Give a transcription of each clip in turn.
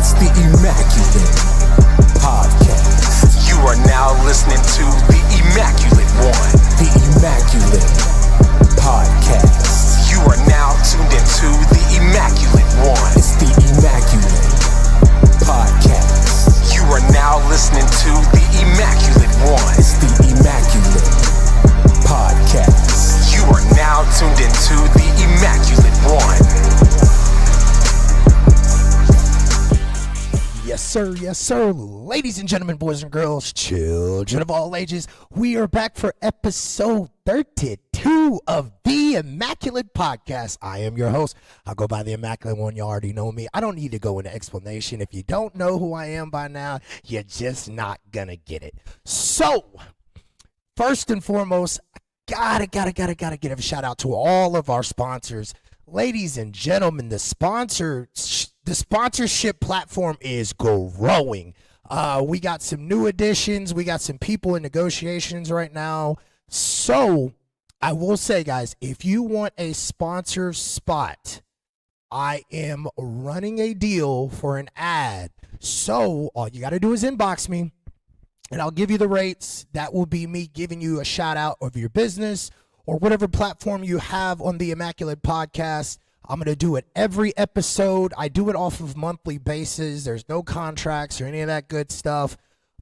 It's the Immaculate Podcast. You are now listening to the Immaculate One. The Immaculate Podcast. You are now tuned into the Immaculate One. It's the Immaculate Podcast. You are now listening to the Immaculate One. It's the Immaculate Podcast. You are now tuned into the Immaculate One. Yes, sir. Ladies and gentlemen, boys and girls, children of all ages, we are back for episode 32 of the Immaculate Podcast. I am your host. I'll go by the Immaculate One. You already know me. I don't need to go into explanation. If you don't know who I am by now, you're just not gonna get it. So, first and foremost, I gotta give a shout out to all of our sponsors. Ladies and gentlemen, the sponsorship platform is growing. We got some new additions. We got some people in negotiations right now. So I will say, guys, if you want a sponsor spot, I am running a deal for an ad. So all you got to do is inbox me and I'll give you the rates. That will be me giving you a shout out of your business or whatever platform you have on the Immaculate Podcast. I'm going to do it every episode. I do it off of monthly basis. There's no contracts or any of that good stuff,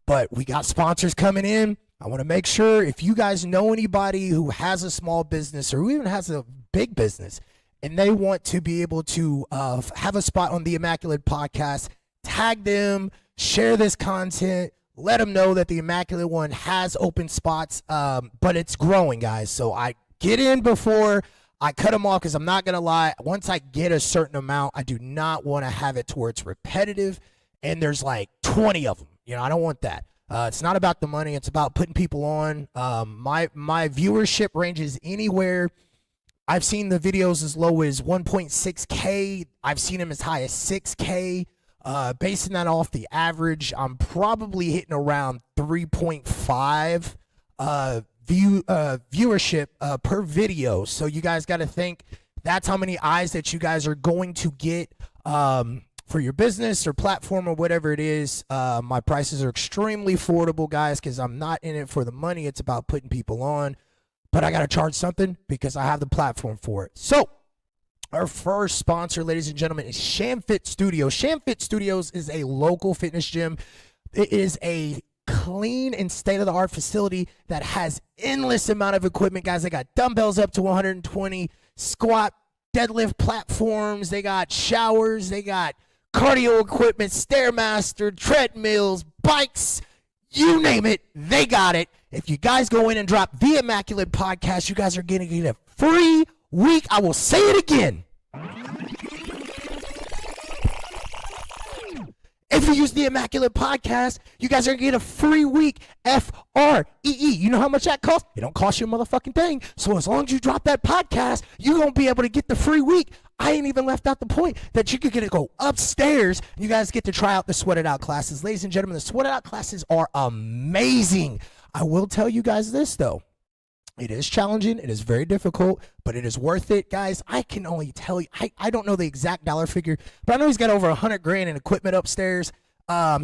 but we got sponsors coming in. I want to make sure if you guys know anybody who has a small business or who even has a big business and they want to be able to have a spot on the Immaculate Podcast, tag them, share this content, let them know that the Immaculate One has open spots, but it's growing, guys. So I get in before I cut them off because I'm not going to lie. Once I get a certain amount, I do not want to have it to where it's repetitive and there's like 20 of them. You know, I don't want that. It's not about the money. It's about putting people on. My viewership ranges anywhere. I've seen the videos as low as 1.6K. I've seen them as high as 6K. Basing that off the average, I'm probably hitting around 3.5 viewership per video. So you guys got to think that's how many eyes that you guys are going to get for your business or platform or whatever it is. My prices are extremely affordable, guys, because I'm not in it for the money. It's about putting people on, but I got to charge something because I have the platform for it. So our first sponsor, ladies and gentlemen, is ShamFit Studios. ShamFit Studios is a local fitness gym. It is a clean and state-of-the-art facility that has endless amount of equipment, guys. They got dumbbells up to 120, squat, deadlift platforms. They got showers. They got cardio equipment, Stairmaster, treadmills, bikes. You name it, they got it. If you guys go in and drop the Immaculate Podcast, you guys are going to get a free week. I will say it again. If you use the Immaculate Podcast, you guys are going to get a free week. F-R-E-E. You know how much that costs? It don't cost you a motherfucking thing. So as long as you drop that podcast, you're going to be able to get the free week. I ain't even left out the point that you could get to go upstairs. You guys get to try out the Sweat It Out classes. Ladies and gentlemen, the Sweat It Out classes are amazing. I will tell you guys this, though. It is challenging. It is very difficult, but it is worth it, guys. I can only tell you, I don't know the exact dollar figure, but I know he's got over $100,000 in equipment upstairs.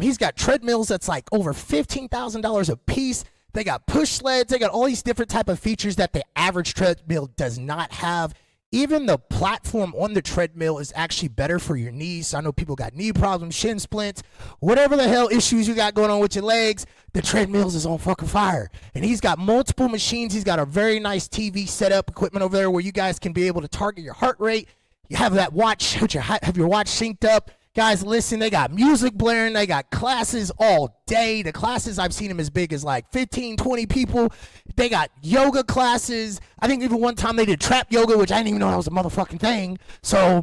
He's got treadmills that's like over $15,000 a piece. They got push sleds. They got all these different type of features that the average treadmill does not have. Even the platform on the treadmill is actually better for your knees. So I know people got knee problems, shin splints, whatever the hell issues you got going on with your legs, the treadmills is on fucking fire. And he's got multiple machines. He's got a very nice TV setup equipment over there where you guys can be able to target your heart rate. You have that watch, have your watch synced up. Guys, listen, they got music blaring. They got classes all day. The classes, I've seen them as big as like 15, 20 people. They got yoga classes. I think even one time they did trap yoga, which I didn't even know that was a motherfucking thing. So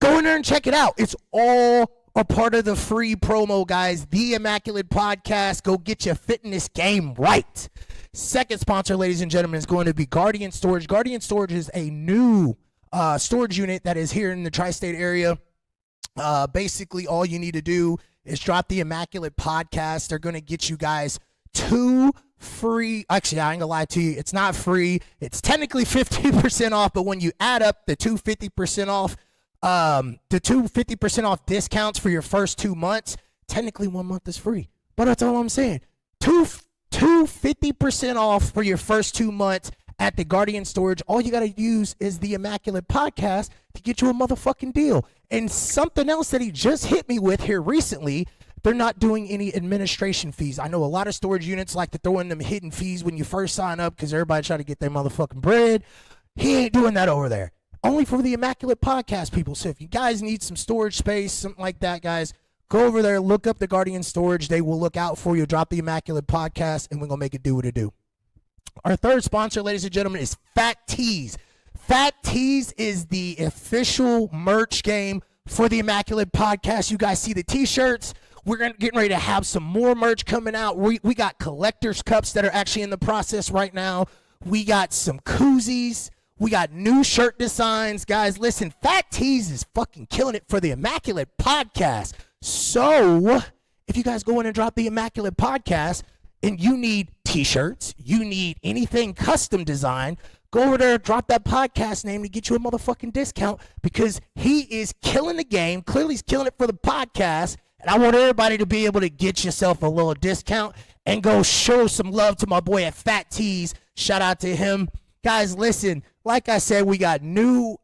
go in there and check it out. It's all a part of the free promo, guys. The Immaculate Podcast. Go get your fitness game right. Second sponsor, ladies and gentlemen, is going to be Guardian Storage. Guardian Storage is a new storage unit that is here in the tri-state area. Basically, all you need to do is drop the Immaculate Podcast. They're going to get you guys 2 free. Actually, I ain't gonna lie to you. It's not free. It's technically 50% off, but when you add up the 250% off, the 50% off discounts for your first 2 months. Technically 1 month is free, but that's all I'm saying. 50% off for your first 2 months at the Guardian Storage. All you got to use is the Immaculate podcast to get you a motherfucking deal. And something else that he just hit me with here recently, they're not doing any administration fees. I know a lot of storage units like to throw in them hidden fees when you first sign up because everybody try to get their motherfucking bread. He ain't doing that over there. Only for the Immaculate podcast people. So if you guys need some storage space, something like that, guys, go over there, look up the Guardian Storage. They will look out for you. Drop the Immaculate podcast, and we're going to make it do what it do. Our third sponsor, ladies and gentlemen, is Fat Tees. Fat Tees is the official merch game for the Immaculate podcast. You guys see the T-shirts. We're getting ready to have some more merch coming out. We got collector's cups that are actually in the process right now. We got some koozies. We got new shirt designs. Guys, listen, Fat Tees is fucking killing it for the Immaculate podcast. So if you guys go in and drop the Immaculate podcast and you need T-shirts, you need anything custom designed, go over there, drop that podcast name to get you a motherfucking discount because he is killing the game. Clearly he's killing it for the podcast. And I want everybody to be able to get yourself a little discount and go show some love to my boy at Fat Tees. Shout out to him. Guys, listen, like I said, we got new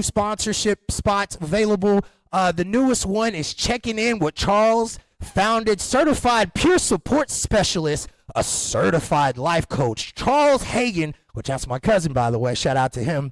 sponsorship spots available. The newest one is checking in with Charles, founded certified peer support specialist, a certified life coach, Charles Hagan, which that's my cousin, by the way. Shout out to him.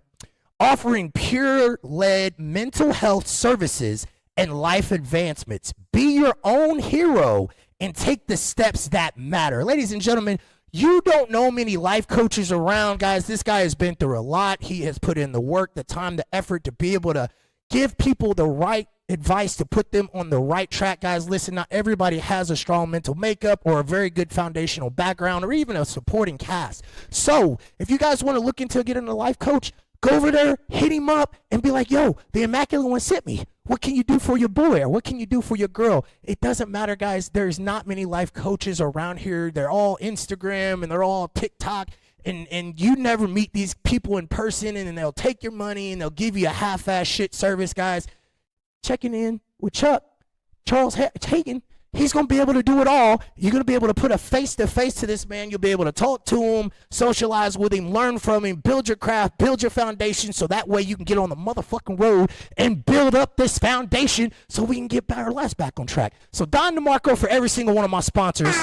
Offering peer-led mental health services and life advancements. Be your own hero and take the steps that matter. Ladies and gentlemen, you don't know many life coaches around, guys. This guy has been through a lot. He has put in the work, the time, the effort to be able to give people the right advice to put them on the right track. Guys, listen, not everybody has a strong mental makeup or a very good foundational background or even a supporting cast. So if you guys want to look into getting a life coach, go over there, hit him up, and be like, yo, the Immaculate one sent me. What can you do for your boy or what can you do for your girl? It doesn't matter, guys. There's not many life coaches around here. They're all Instagram and they're all TikTok. And you never meet these people in person, and then they'll take your money and they'll give you a half-ass shit service, guys. Checking in with Charles Hagan. He's going to be able to do it all. You're going to be able to put a face-to-face to this man. You'll be able to talk to him, socialize with him, learn from him, build your craft, build your foundation, so that way you can get on the motherfucking road and build up this foundation so we can get our lives back on track. So Don DeMarco for every single one of my sponsors.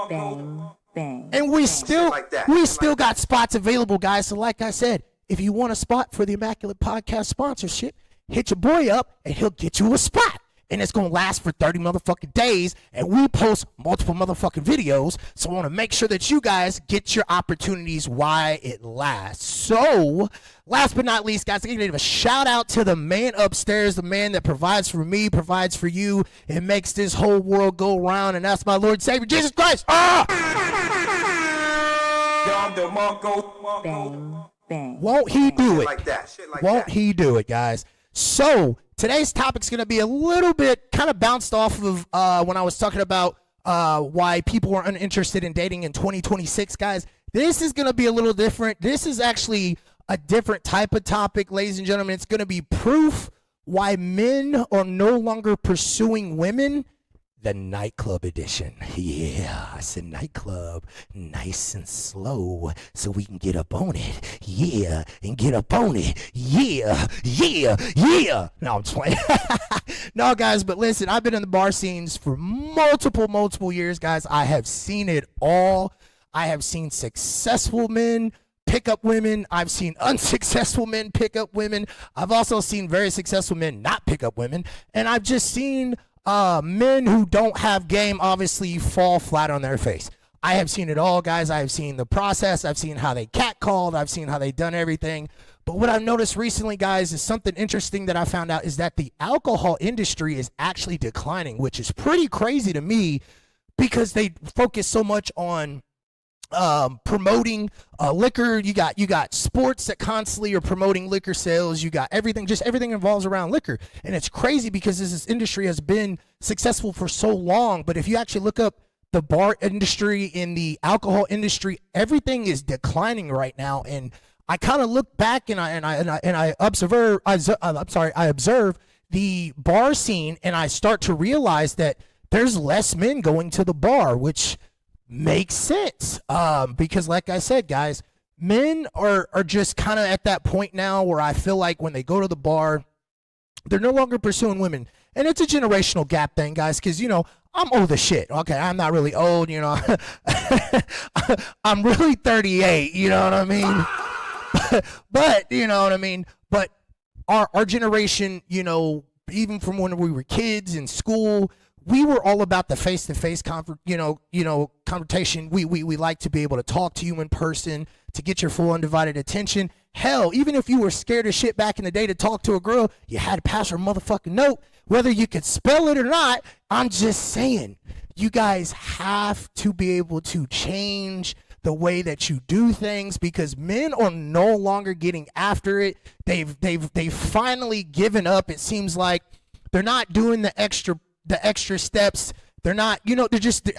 Bang, bang. And we still got spots available, guys. So like I said, if you want a spot for the Immaculate Podcast sponsorship, hit your boy up and he'll get you a spot. And it's going to last for 30 motherfucking days. And we post multiple motherfucking videos. So I want to make sure that you guys get your opportunities while it lasts. So last but not least, guys, I got to give a shout out to the man upstairs, the man that provides for me, provides for you, and makes this whole world go round. And that's my Lord and Savior, Jesus Christ. Bang, bang. Won't he do it? Shit like Won't he do it, guys? So today's topic's going to be a little bit kind of bounced off of when I was talking about why people are uninterested in dating in 2026, guys. This is going to be a little different. This is actually a different type of topic, ladies and gentlemen. It's going to be proof why men are no longer pursuing women. The nightclub edition. Yeah, it's a nightclub. Nice and slow so we can get up on it. Yeah, and get up on it. Yeah, yeah, yeah. No, I'm just playing. No, guys, but listen, I've been in the bar scenes for multiple years, guys. I have seen it all. I have seen successful men pick up women. I've seen unsuccessful men pick up women. I've also seen very successful men not pick up women. And I've just seen men who don't have game obviously fall flat on their face. I have seen it all, guys. I have seen the process. I've seen how they catcalled. I've seen how they done everything. But what I've noticed recently, guys, is something interesting that I found out is that the alcohol industry is actually declining, which is pretty crazy to me because they focus so much on promoting liquor. You got sports that constantly are promoting liquor sales. You got everything involves around liquor. And it's crazy because this industry has been successful for so long. But if you actually look up the bar industry in the alcohol industry, everything is declining right now. And I kind of look back and I observe the bar scene, and I start to realize that there's less men going to the bar, which makes sense. Because like I said, guys, men are just kind of at that point now where I feel like when they go to the bar, they're no longer pursuing women. And it's a generational gap thing, guys, because, you know, I'm old as shit. Okay, I'm not really old, you know. I'm really 38, you know what I mean? But, you know what I mean? But our generation, you know, even from when we were kids in school, we were all about the face-to-face confrontation. We like to be able to talk to you in person, to get your full undivided attention. Hell, even if you were scared as shit back in the day to talk to a girl, you had to pass her a motherfucking note. Whether you could spell it or not, I'm just saying, you guys have to be able to change the way that you do things, because men are no longer getting after it. They've finally given up. It seems like they're not doing the extra steps. They're not, you know,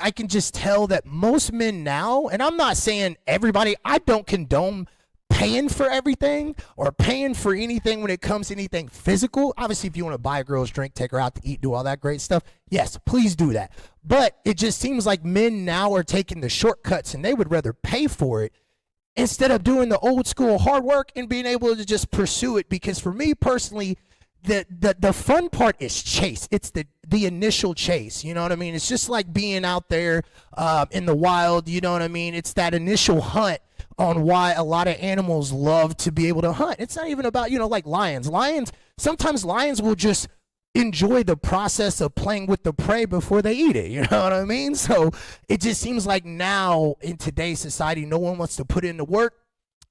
I can just tell that most men now, and I'm not saying everybody, I don't condone paying for everything or paying for anything when it comes to anything physical. Obviously, if you want to buy a girl's drink, take her out to eat, do all that great stuff, yes, please do that. But it just seems like men now are taking the shortcuts, and they would rather pay for it instead of doing the old school hard work and being able to just pursue it. Because for me personally, the fun part is chase. It's the initial chase. You know what I mean? It's just like being out there in the wild. You know what I mean? It's that initial hunt on why a lot of animals love to be able to hunt. It's not even about, you know, like lions. Sometimes lions will just enjoy the process of playing with the prey before they eat it. You know what I mean? So it just seems like now in today's society, no one wants to put in the work.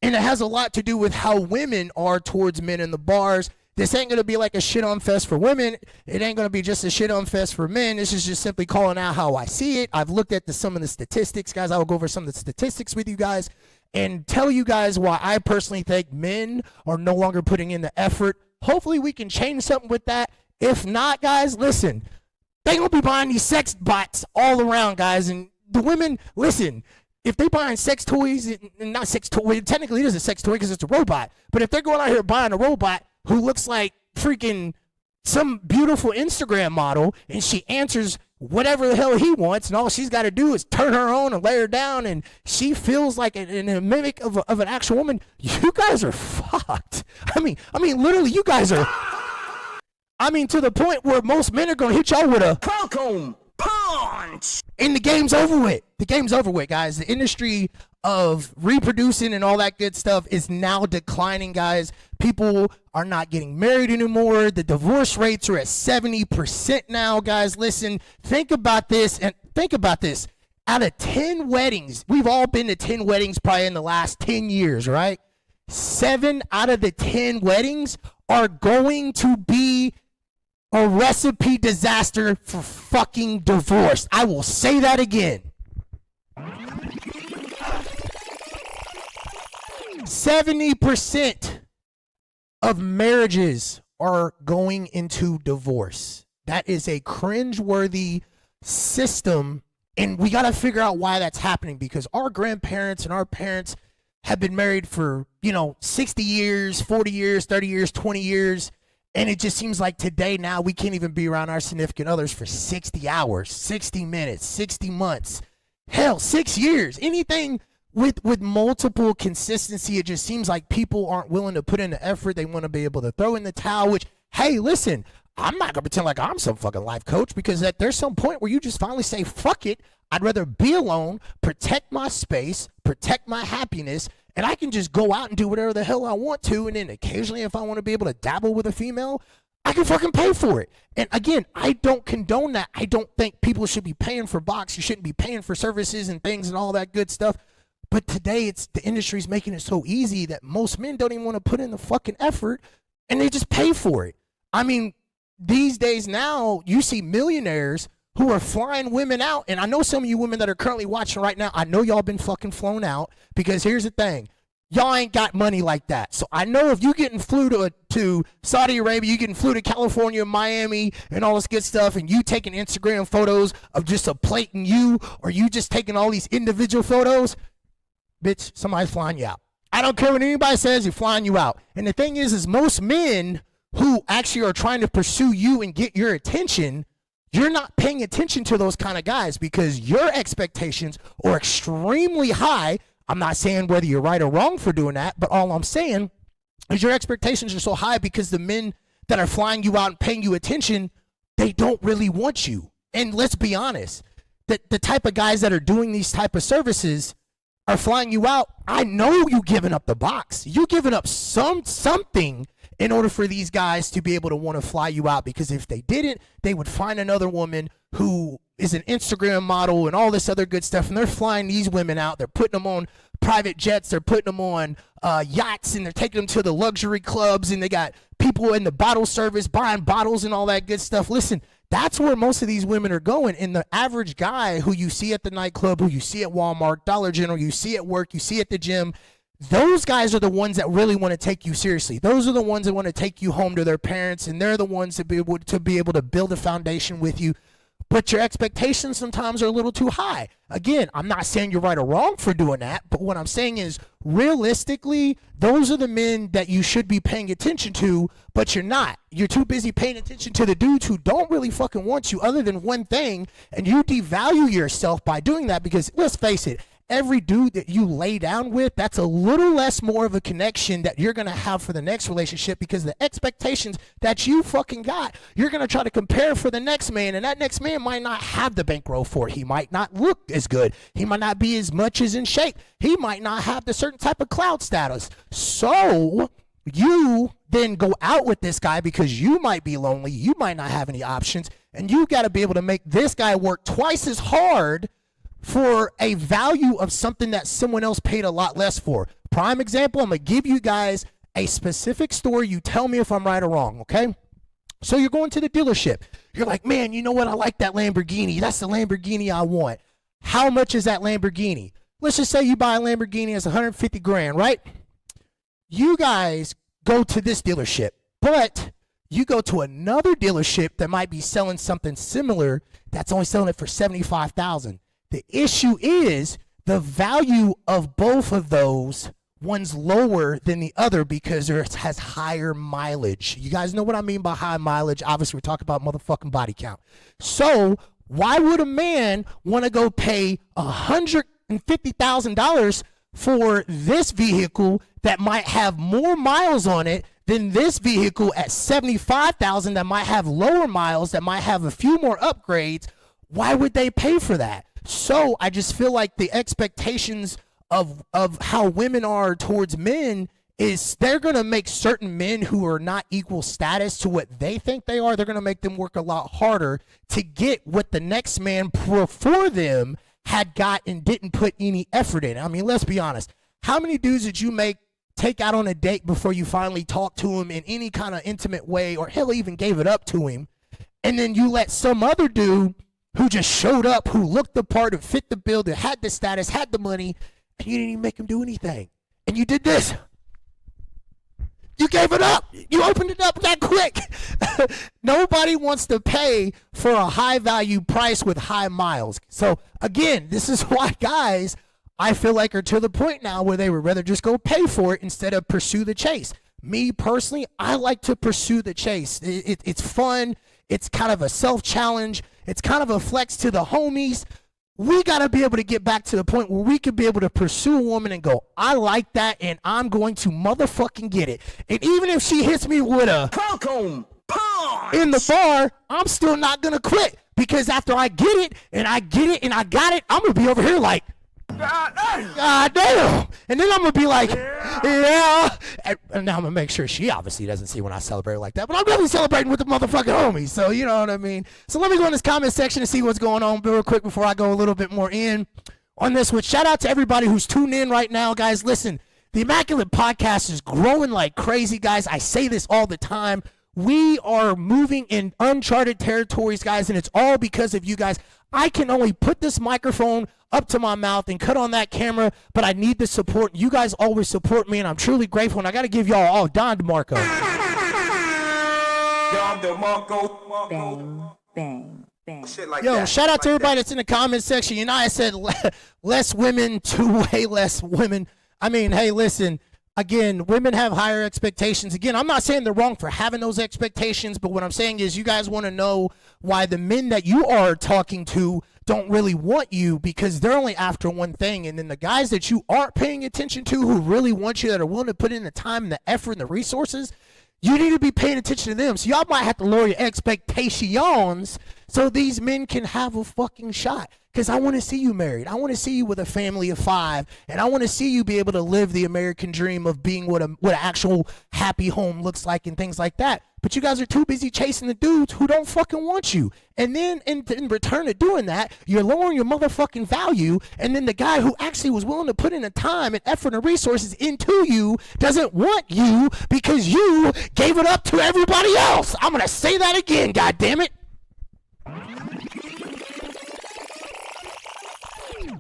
And it has a lot to do with how women are towards men in the bars. This ain't going to be like a shit-on fest for women. It ain't going to be just a shit-on fest for men. This is just simply calling out how I see it. I've looked at some of the statistics, guys. I will go over some of the statistics with you guys and tell you guys why I personally think men are no longer putting in the effort. Hopefully we can change something with that. If not, guys, listen, they going to be buying these sex bots all around, guys. And the women, listen, if they buying sex toys, not sex toy, technically it is a sex toy because it's a robot. But if they're going out here buying a robot who looks like freaking some beautiful Instagram model, and she answers whatever the hell he wants, and all she's got to do is turn her on and lay her down, and she feels like a mimic of an actual woman, you guys are fucked. I mean, literally, you guys are, to the point where most men are going to hit y'all with a Falcon punch, and the game's over with. The game's over with, guys. The industry of reproducing and all that good stuff is now declining, guys. People are not getting married anymore. The divorce rates are at 70% now, guys. Listen, think about this. Out of 10 weddings, we've all been to 10 weddings probably in the last 10 years, right? 7 out of the 10 weddings are going to be a recipe disaster for fucking divorce. I will say that again. 70% of marriages are going into divorce. That is a cringeworthy system, and we got to figure out why that's happening, because our grandparents and our parents have been married for, 60 years, 40 years, 30 years, 20 years, and it just seems like today now we can't even be around our significant others for 60 hours, 60 minutes, 60 months, hell, 6 years. Anything with multiple consistency, it just seems like people aren't willing to put in the effort. They want to be able to throw in the towel, which, hey, listen, I'm not going to pretend like I'm some fucking life coach, because there's some point where you just finally say, fuck it, I'd rather be alone, protect my space, protect my happiness, and I can just go out and do whatever the hell I want to, and then occasionally if I want to be able to dabble with a female, I can fucking pay for it. And again, I don't condone that. I don't think people should be paying for box. You shouldn't be paying for services and things and all that good stuff. But today, the industry's making it so easy that most men don't even want to put in the fucking effort, and they just pay for it. I mean, these days now, you see millionaires who are flying women out, and I know some of you women that are currently watching right now, I know y'all been fucking flown out, because here's the thing. Y'all ain't got money like that. So I know if you getting flew to Saudi Arabia, you getting flew to California, Miami, and all this good stuff, and you taking Instagram photos of just a plate and you, or you just taking all these individual photos, bitch, somebody's flying you out. I don't care what anybody says, he's flying you out. And the thing is most men who actually are trying to pursue you and get your attention, you're not paying attention to those kind of guys because your expectations are extremely high. I'm not saying whether you're right or wrong for doing that, but all I'm saying is your expectations are so high because the men that are flying you out and paying you attention, they don't really want you. And let's be honest, the type of guys that are doing these type of services are flying you out. I know you giving up the box. You giving up something in order for these guys to be able to want to fly you out, because if they didn't, they would find another woman who is an Instagram model and all this other good stuff, and they're flying these women out. They're putting them on private jets. They're putting them on yachts, and they're taking them to the luxury clubs, and they got people in the bottle service buying bottles and all that good stuff. Listen, that's where most of these women are going. And the average guy who you see at the nightclub, who you see at Walmart, Dollar General, you see at work, you see at the gym, those guys are the ones that really want to take you seriously. Those are the ones that want to take you home to their parents, and they're the ones that be able to build a foundation with you. But your expectations sometimes are a little too high. Again, I'm not saying you're right or wrong for doing that, but what I'm saying is realistically, those are the men that you should be paying attention to, but you're not. You're too busy paying attention to the dudes who don't really fucking want you other than one thing, and you devalue yourself by doing that because, let's face it, every dude that you lay down with, that's a little less more of a connection that you're going to have for the next relationship, because the expectations that you fucking got, you're going to try to compare for the next man, and that next man might not have the bankroll for it. He might not look as good. He might not be as much as in shape. He might not have the certain type of clout status. So you then go out with this guy because you might be lonely. You might not have any options, and you got to be able to make this guy work twice as hard for a value of something that someone else paid a lot less for. Prime example, I'm going to give you guys a specific story. You tell me if I'm right or wrong, okay? So you're going to the dealership. You're like, man, you know what? I like that Lamborghini. That's the Lamborghini I want. How much is that Lamborghini? Let's just say you buy a Lamborghini, it's 150 grand, right? You guys go to this dealership, but you go to another dealership that might be selling something similar that's only selling it for $75,000. The issue is the value of both of those, one's lower than the other because it has higher mileage. You guys know what I mean by high mileage. Obviously, we're talking about motherfucking body count. So why would a man want to go pay $150,000 for this vehicle that might have more miles on it than this vehicle at $75,000 that might have lower miles, that might have a few more upgrades? Why would they pay for that? So I just feel like the expectations of how women are towards men is they're going to make certain men who are not equal status to what they think they are, they're going to make them work a lot harder to get what the next man before them had got and didn't put any effort in. I mean, let's be honest. How many dudes did you take out on a date before you finally talked to him in any kind of intimate way, or hell, even gave it up to him, and then you let some other dude who just showed up, who looked the part, who fit the bill, that had the status, had the money, and you didn't even make him do anything. And you did this. You gave it up. You opened it up that quick. Nobody wants to pay for a high value price with high miles. So again, this is why guys, I feel like, are to the point now where they would rather just go pay for it instead of pursue the chase. Me personally, I like to pursue the chase. It's fun. It's kind of a self-challenge. It's kind of a flex to the homies. We got to be able to get back to the point where we could be able to pursue a woman and go, I like that, and I'm going to motherfucking get it. And even if she hits me with a Welcome, punch! in the bar, I'm still not going to quit. Because after I get it, and I get it, and I got it, I'm going to be over here like, God damn. And then I'm going to be like, yeah. And now I'm going to make sure she obviously doesn't see when I celebrate like that. But I'm really celebrating with the motherfucking homies. So, you know what I mean? So let me go in this comment section and see what's going on real quick before I go a little bit more in on this one. Shout out to everybody who's tuned in right now, guys. Listen, the Immaculate podcast is growing like crazy, guys. I say this all the time. We are moving in uncharted territories, guys, and it's all because of you guys. I can only put this microphone up to my mouth and cut on that camera, but I need the support. You guys always support me, and I'm truly grateful, and I got to give y'all all Don DeMarco. Don DeMarco. Bang, bang, bang. Shit like Yo, that. shout out to Like everybody that. that's in the comment section. You know, I said less women to way less women. I mean, hey, listen, Again, women have higher expectations. Again, I'm not saying they're wrong for having those expectations, but what I'm saying is you guys want to know why the men that you are talking to don't really want you, because they're only after one thing. And then the guys that you aren't paying attention to, who really want you, that are willing to put in the time and the effort and the resources, you need to be paying attention to them. So y'all might have to lower your expectations so these men can have a fucking shot. Because I want to see you married. I want to see you with a family of 5. And I want to see you be able to live the American dream of being what an actual happy home looks like and things like that. But you guys are too busy chasing the dudes who don't fucking want you. And then in return of doing that, you're lowering your motherfucking value. And then the guy who actually was willing to put in the time and effort and resources into you doesn't want you because you gave it up to everybody else. I'm going to say that again, goddammit.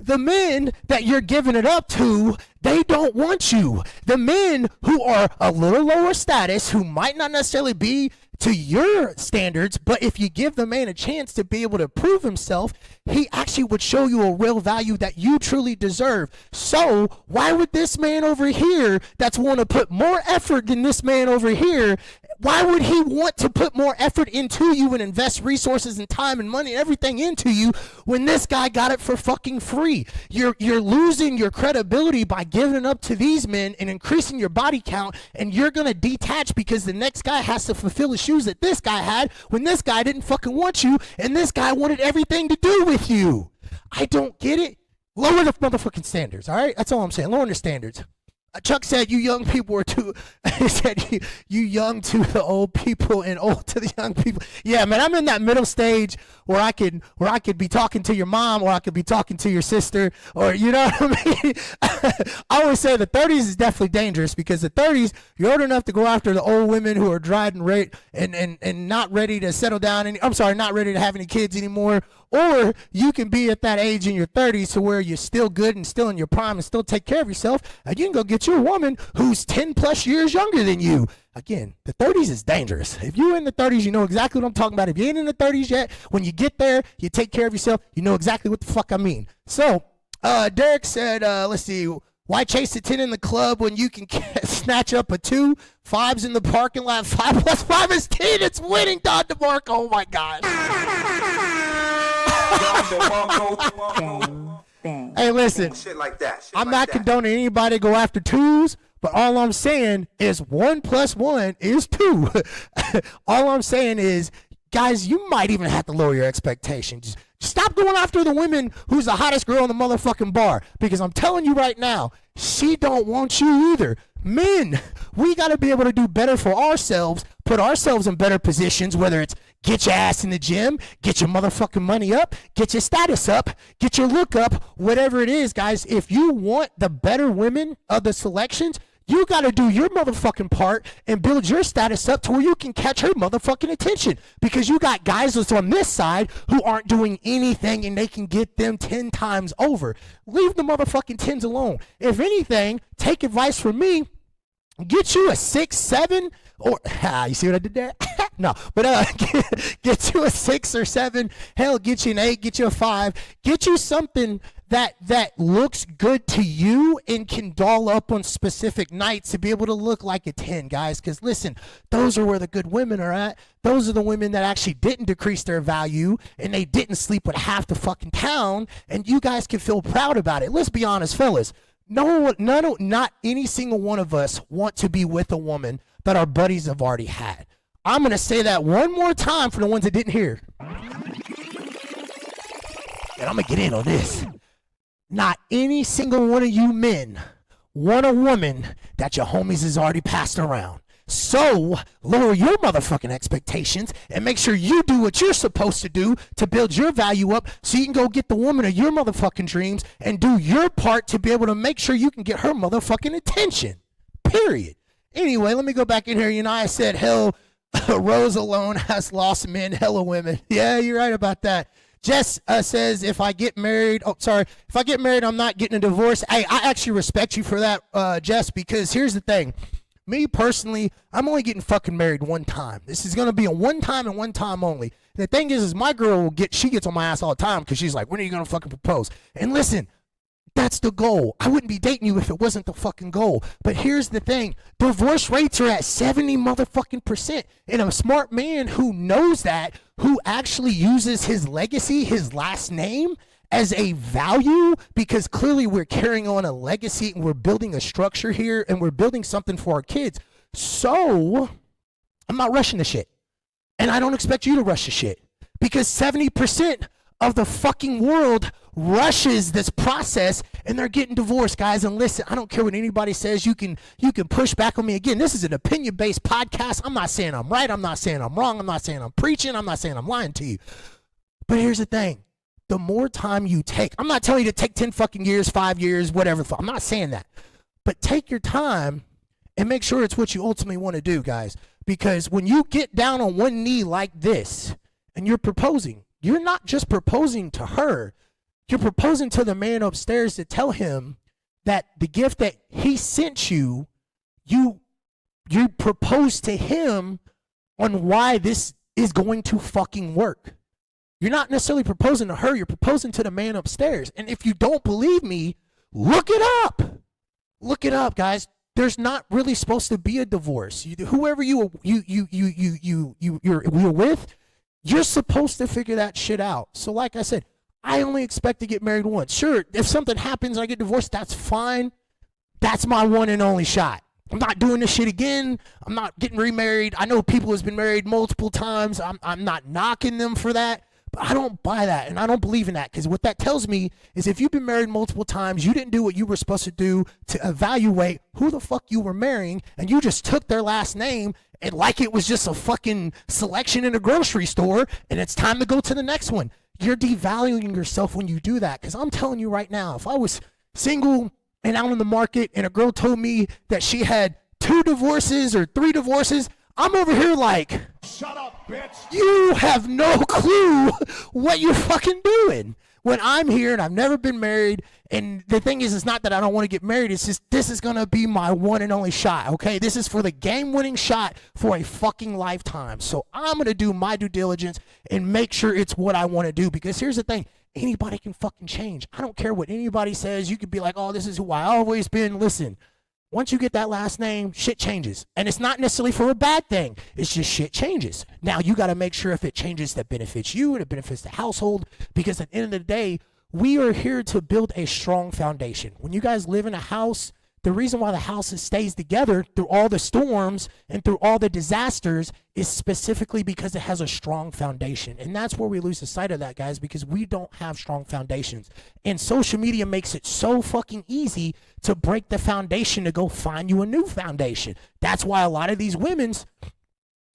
The men that you're giving it up to, they don't want you. The men who are a little lower status, who might not necessarily be to your standards, but if you give the man a chance to be able to prove himself, he actually would show you a real value that you truly deserve. So why would this man over here that's willing to put more effort than this man over here, why would he want to put more effort into you and invest resources and time and money and everything into you when this guy got it for fucking free? You're losing your credibility by giving it up to these men and increasing your body count, and you're going to detach because the next guy has to fulfill the shoes that this guy had when this guy didn't fucking want you and this guy wanted everything to do with you. I don't get it. Lower the motherfucking standards, all right? That's all I'm saying. Lower the standards. Chuck said you young people are too, he said you young to the old people and old to the young people. Yeah, man, I'm in that middle stage where I could be talking to your mom, or I could be talking to your sister, or you know what I mean? I always say the 30s is definitely dangerous, because the 30s, you're old enough to go after the old women who are dried and raped and not ready to settle down, not ready to have any kids anymore. Or you can be at that age in your 30s to where you're still good and still in your prime and still take care of yourself, and you can go get you a woman who's 10 plus years younger than you. Again, the 30s is dangerous. If you're in the 30s, you know exactly what I'm talking about. If you ain't in the 30s yet, when you get there, you take care of yourself, you know exactly what the fuck I mean. So, Derek said, let's see, why chase a 10 in the club when you can snatch up a 2? 5's in the parking lot. 5 plus 5 is 10. It's winning, Don DeMarco. Oh, my God. Bang, bang. Hey, listen, Shit like that. I'm not condoning anybody to go after 2s, but all I'm saying is 1 plus 1 is 2. All I'm saying is, guys, you might even have to lower your expectations. Stop going after the women who's the hottest girl in the motherfucking bar, because I'm telling you right now, she don't want you either. Men, we got to be able to do better for ourselves, put ourselves in better positions, whether it's get your ass in the gym, get your motherfucking money up, get your status up, get your look up, whatever it is, guys. If you want the better women of the selections, you got to do your motherfucking part and build your status up to where you can catch her motherfucking attention, because you got guys that's on this side who aren't doing anything and they can get them 10 times over. Leave the motherfucking 10s alone. If anything, take advice from me. Get you a 6, 7, or you see what I did there? No, but get you a 6 or 7. Hell, get you an 8, get you a 5. Get you something that looks good to you and can doll up on specific nights to be able to look like a 10, guys. Because listen, those are where the good women are at. Those are the women that actually didn't decrease their value and they didn't sleep with half the fucking town, and you guys can feel proud about it. Let's be honest, fellas. Not any single one of us want to be with a woman that our buddies have already had. I'm going to say that one more time for the ones that didn't hear. And I'm going to get in on this. Not any single one of you men want a woman that your homies has already passed around. So lower your motherfucking expectations and make sure you do what you're supposed to do to build your value up so you can go get the woman of your motherfucking dreams and do your part to be able to make sure you can get her motherfucking attention. Period. Anyway, let me go back in here. You know, I said, hell, Rose alone has lost men, hella women. Yeah, you're right about that. Jess says, if I get married, I'm not getting a divorce. Hey, I actually respect you for that, Jess, because here's the thing. Me personally, I'm only getting fucking married one time. This is going to be a one time and one time only. And the thing is my girl she gets on my ass all the time because she's like, when are you going to fucking propose? And listen, That's the goal. I wouldn't be dating you if it wasn't the fucking goal. But here's the thing. Divorce rates are at 70 motherfucking percent. And a smart man who knows that, who actually uses his legacy, his last name, as a value, because clearly we're carrying on a legacy and we're building a structure here and we're building something for our kids. So I'm not rushing the shit. And I don't expect you to rush the shit. Because 70% of the fucking world rushes this process and they're getting divorced, guys. And listen, I don't care what anybody says. You can push back on me. Again, this is an opinion-based podcast. I'm not saying I'm right. I'm not saying I'm wrong. I'm not saying I'm preaching. I'm not saying I'm lying to you. But here's the thing. The more time you take, I'm not telling you to take 10 fucking years, 5 years, whatever. I'm not saying that. But take your time and make sure it's what you ultimately want to do, guys. Because when you get down on one knee like this and you're proposing, you're not just proposing to her. You're proposing to the man upstairs to tell him that the gift that he sent you, you propose to him on why this is going to fucking work. You're not necessarily proposing to her. You're proposing to the man upstairs. And if you don't believe me, look it up. Look it up, guys. There's not really supposed to be a divorce. Whoever you're with, you're supposed to figure that shit out. So like I said, I only expect to get married once. Sure, if something happens, I get divorced, that's fine. That's my one and only shot. I'm not doing this shit again. I'm not getting remarried. I know people who's been married multiple times. I'm not knocking them for that. But I don't buy that, and I don't believe in that, because what that tells me is if you've been married multiple times, you didn't do what you were supposed to do to evaluate who the fuck you were marrying, and you just took their last name and like it was just a fucking selection in a grocery store, and it's time to go to the next one. You're devaluing yourself when you do that, because I'm telling you right now, if I was single and out in the market and a girl told me that she had 2 divorces or 3 divorces, I'm over here like, shut up, bitch. You have no clue what you're fucking doing. When I'm here and I've never been married, and the thing is, it's not that I don't want to get married, it's just this is going to be my one and only shot, okay? This is for the game-winning shot for a fucking lifetime. So I'm going to do my due diligence and make sure it's what I want to do, because here's the thing. Anybody can fucking change. I don't care what anybody says. You could be like, oh, this is who I always been. Listen. Once you get that last name, shit changes. And it's not necessarily for a bad thing. It's just shit changes. Now, you got to make sure if it changes that benefits you and it benefits the household, because at the end of the day, we are here to build a strong foundation. When you guys live in a house, the reason why the house stays together through all the storms and through all the disasters is specifically because it has a strong foundation. And that's where we lose the sight of that, guys, because we don't have strong foundations. And social media makes it so fucking easy to break the foundation to go find you a new foundation. That's why a lot of these women's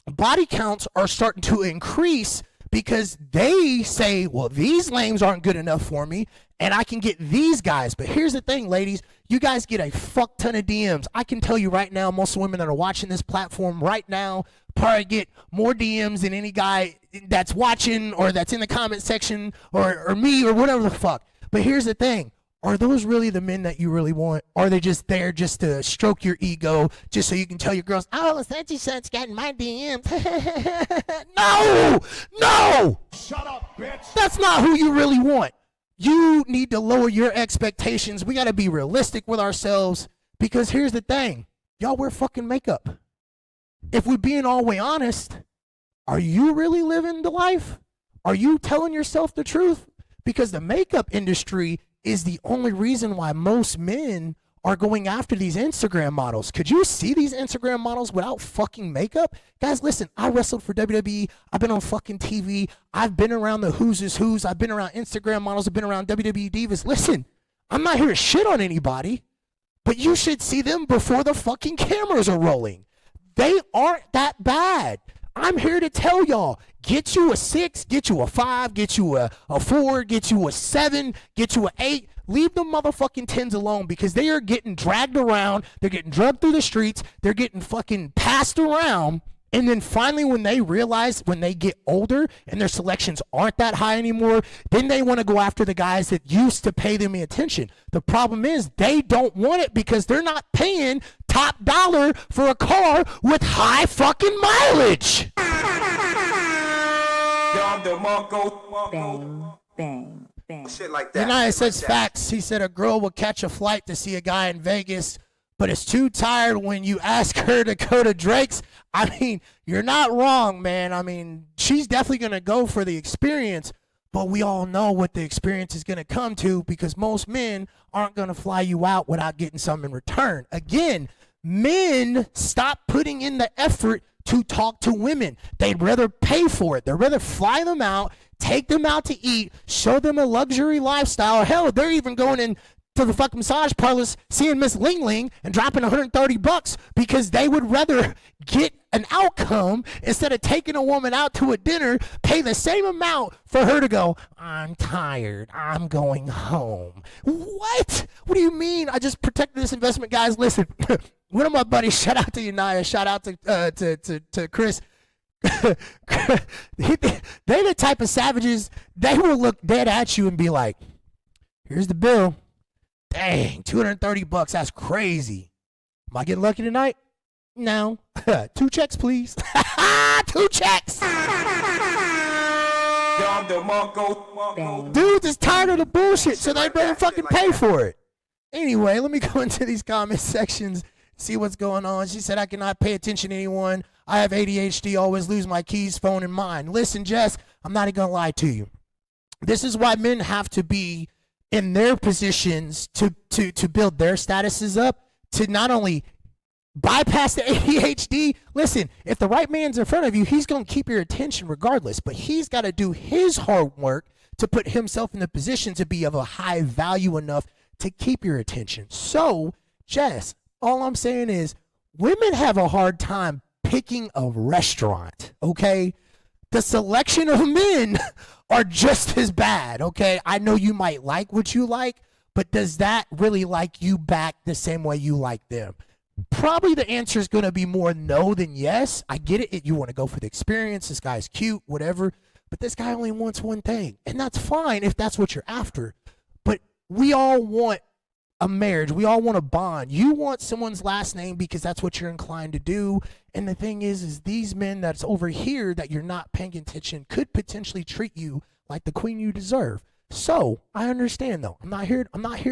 body counts are starting to increase, because they say, well, these lames aren't good enough for me, and I can get these guys. But here's the thing, ladies. You guys get a fuck ton of DMs. I can tell you right now, most women that are watching this platform right now probably get more DMs than any guy that's watching or that's in the comment section or me or whatever the fuck. But here's the thing. Are those really the men that you really want? Or are they just there just to stroke your ego, just so you can tell your girls, oh, such and such got in my DMs? No! Shut up, bitch! That's not who you really want. You need to lower your expectations. We got to be realistic with ourselves, because here's the thing. Y'all wear fucking makeup. If we're being all the way honest, are you really living the life? Are you telling yourself the truth? Because the makeup industry is the only reason why most men are going after these Instagram models. Could you see these Instagram models without fucking makeup? Guys, listen, I wrestled for WWE. I've been on fucking TV. I've been around the who's is who's. I've been around Instagram models. I've been around WWE divas. Listen, I'm not here to shit on anybody, but you should see them before the fucking cameras are rolling. They aren't that bad. I'm here to tell y'all, get you a 6, get you a 5, get you a 4, get you a 7, get you a 8. Leave the motherfucking 10s alone, because they are getting dragged around. They're getting drugged through the streets. They're getting fucking passed around. And then finally, when they realize, when they get older and their selections aren't that high anymore, then they want to go after the guys that used to pay them attention. The problem is they don't want it, because they're not paying top dollar for a car with high fucking mileage. Bang, bang. bang. Shit like that. United shit like says that. facts. He said a girl will catch a flight to see a guy in Vegas, but is too tired when you ask her to go to Drake's. I mean, you're not wrong, man. I mean, she's definitely going to go for the experience, but we all know what the experience is going to come to because most men aren't going to fly you out without getting something in return. Again, men stop putting in the effort to talk to women. They'd rather pay for it. They'd rather fly them out, take them out to eat, show them a luxury lifestyle. Hell, they're even going in to the fucking massage parlors, seeing Miss Ling Ling and dropping $130 because they would rather get an outcome instead of taking a woman out to a dinner, pay the same amount for her to go, I'm tired, I'm going home. What? What do you mean? I just protected this investment, guys. Listen, one of my buddies, shout out to Unaya, shout out to Chris. They're the type of savages, they will look dead at you and be like, here's the bill. Dang, $230, that's crazy. Am I getting lucky tonight? No. 2 checks, please. 2 checks. Bang. Dudes is tired of the bullshit, so they better fucking pay for it. Anyway, let me go into these comment sections, see what's going on. She said, I cannot pay attention to anyone. I have ADHD, always lose my keys, phone, and mind. Listen, Jess, I'm not even going to lie to you. This is why men have to be in their positions to build their statuses up, to not only bypass the ADHD. Listen, if the right man's in front of you, he's going to keep your attention regardless, but he's got to do his hard work to put himself in the position to be of a high value enough to keep your attention. So, Jess, all I'm saying is women have a hard time picking a restaurant, okay? The selection of men are just as bad, okay? I know you might like what you like, but does that really like you back the same way you like them? Probably the answer is going to be more no than yes. I get it. You want to go for the experience. This guy's cute, whatever. But this guy only wants one thing. And that's fine if that's what you're after. But we all want a marriage. We all want a bond. You want someone's last name because that's what you're inclined to do. And the thing is these men that's over here that you're not paying attention could potentially treat you like the queen you deserve. So I understand though. I'm not here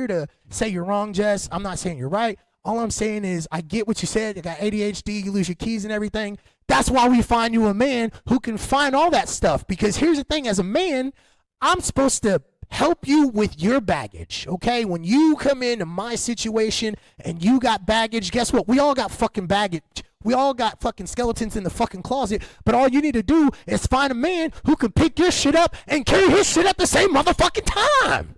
to say you're wrong, Jess. I'm not saying you're right. All I'm saying is I get what you said. You got ADHD, you lose your keys and everything. That's why we find you a man who can find all that stuff. Because here's the thing, as a man, I'm supposed to help you with your baggage, okay? When you come into my situation and you got baggage, guess what? We all got fucking baggage. We all got fucking skeletons in the fucking closet, but all you need to do is find a man who can pick your shit up and carry his shit at the same motherfucking time.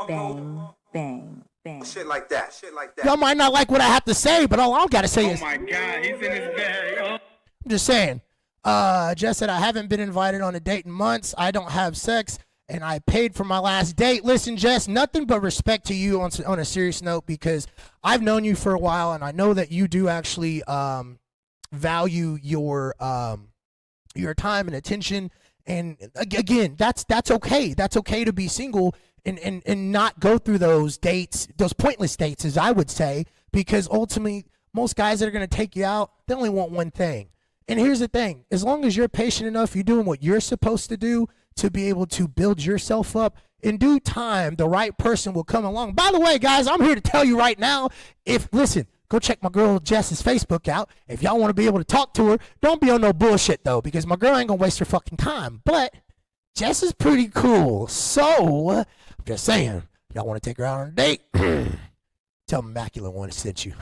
Bang, bang, bang. Shit like that. Shit like that. Y'all might not like what I have to say, but all I gotta say is, Oh my God, he's in his bag. Oh. I'm just saying. Jess said, I haven't been invited on a date in months. I don't have sex, and I paid for my last date. Listen, Jess, nothing but respect to you on a serious note, because I've known you for a while, and I know that you do actually value your time and attention. And again, that's okay. That's okay to be single and not go through those dates, those pointless dates, as I would say, because ultimately, most guys that are going to take you out, they only want one thing. And here's the thing, as long as you're patient enough, you're doing what you're supposed to do to be able to build yourself up, in due time, the right person will come along. By the way, guys, I'm here to tell you right now, listen, go check my girl Jess's Facebook out. If y'all want to be able to talk to her, don't be on no bullshit, though, because my girl ain't going to waste her fucking time. But Jess is pretty cool. So, I'm just saying, y'all want to take her out on a date? Tell Immaculate one sent you.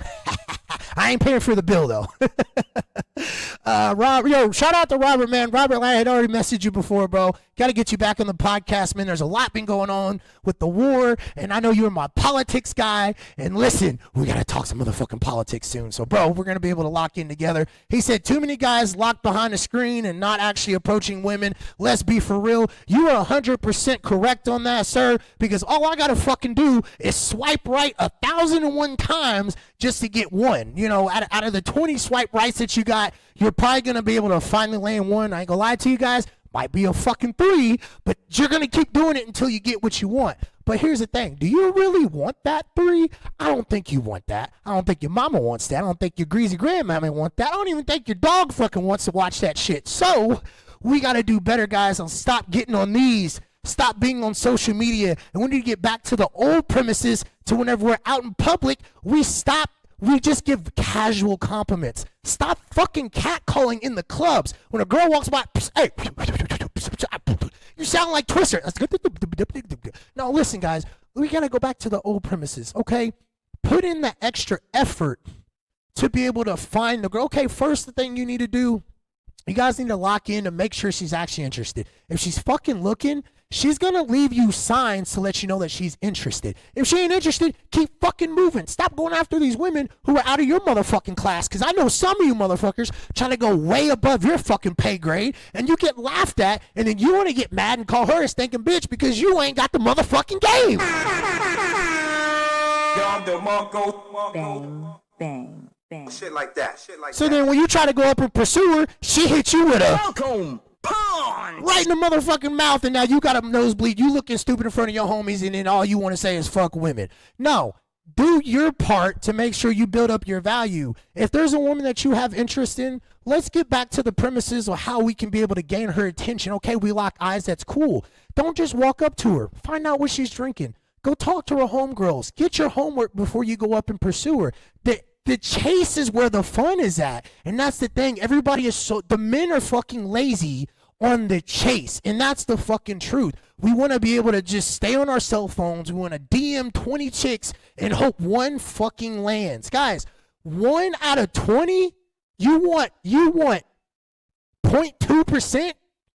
I ain't paying for the bill, though. Shout out to Robert, man. Robert, I had already messaged you before, bro. Got to get you back on the podcast, man. There's a lot been going on with the war, and I know you're my politics guy. And listen, we got to talk some motherfucking politics soon. So, bro, we're going to be able to lock in together. He said, too many guys locked behind the screen and not actually approaching women. Let's be for real. You are 100% correct on that, sir, because all I got to fucking do is swipe right 1,001 times just to get one. You know, out of the 20 swipe rights that you got, you're probably going to be able to finally land one. I ain't going to lie to you guys. Might be a fucking 3, but you're going to keep doing it until you get what you want. But here's the thing. Do you really want that 3? I don't think you want that. I don't think your mama wants that. I don't think your greasy grandmama wants that. I don't even think your dog fucking wants to watch that shit. So, We got to do better, guys, and stop getting on these. Stop being on social media. And we need to get back to the old premises to whenever we're out in public, we just give casual compliments. Stop fucking catcalling in the clubs. When a girl walks by, hey, you sound like Twister. Now listen, guys, we got to go back to the old premises, okay? Put in the extra effort to be able to find the girl. Okay, first the thing you need to do, you guys need to lock in to make sure she's actually interested. If she's fucking looking, she's going to leave you signs to let you know that she's interested. If she ain't interested, keep fucking moving. Stop going after these women who are out of your motherfucking class, because I know some of you motherfuckers trying to go way above your fucking pay grade, and you get laughed at, and then you want to get mad and call her a stinking bitch because you ain't got the motherfucking game. Bang, bang, bang. Shit like that. So then when you try to go up and pursue her, she hits you with a Welcome, punch. right in the motherfucking mouth, and now you got a nosebleed. You looking stupid in front of your homies, and then all you want to say is fuck women. No, do your part to make sure you build up your value. If there's a woman that you have interest in, let's get back to the premises of how we can be able to gain her attention. Okay, we lock eyes, that's cool. Don't just walk up to her. Find out what she's drinking. Go talk to her homegirls. Get your homework before you go up and pursue her. The chase is where the fun is at. And that's the thing. Everybody is the men are fucking lazy on the chase. And that's the fucking truth. We want to be able to just stay on our cell phones. We want to DM 20 chicks and hope one fucking lands. Guys, 1 out of 20, you want 0.2%?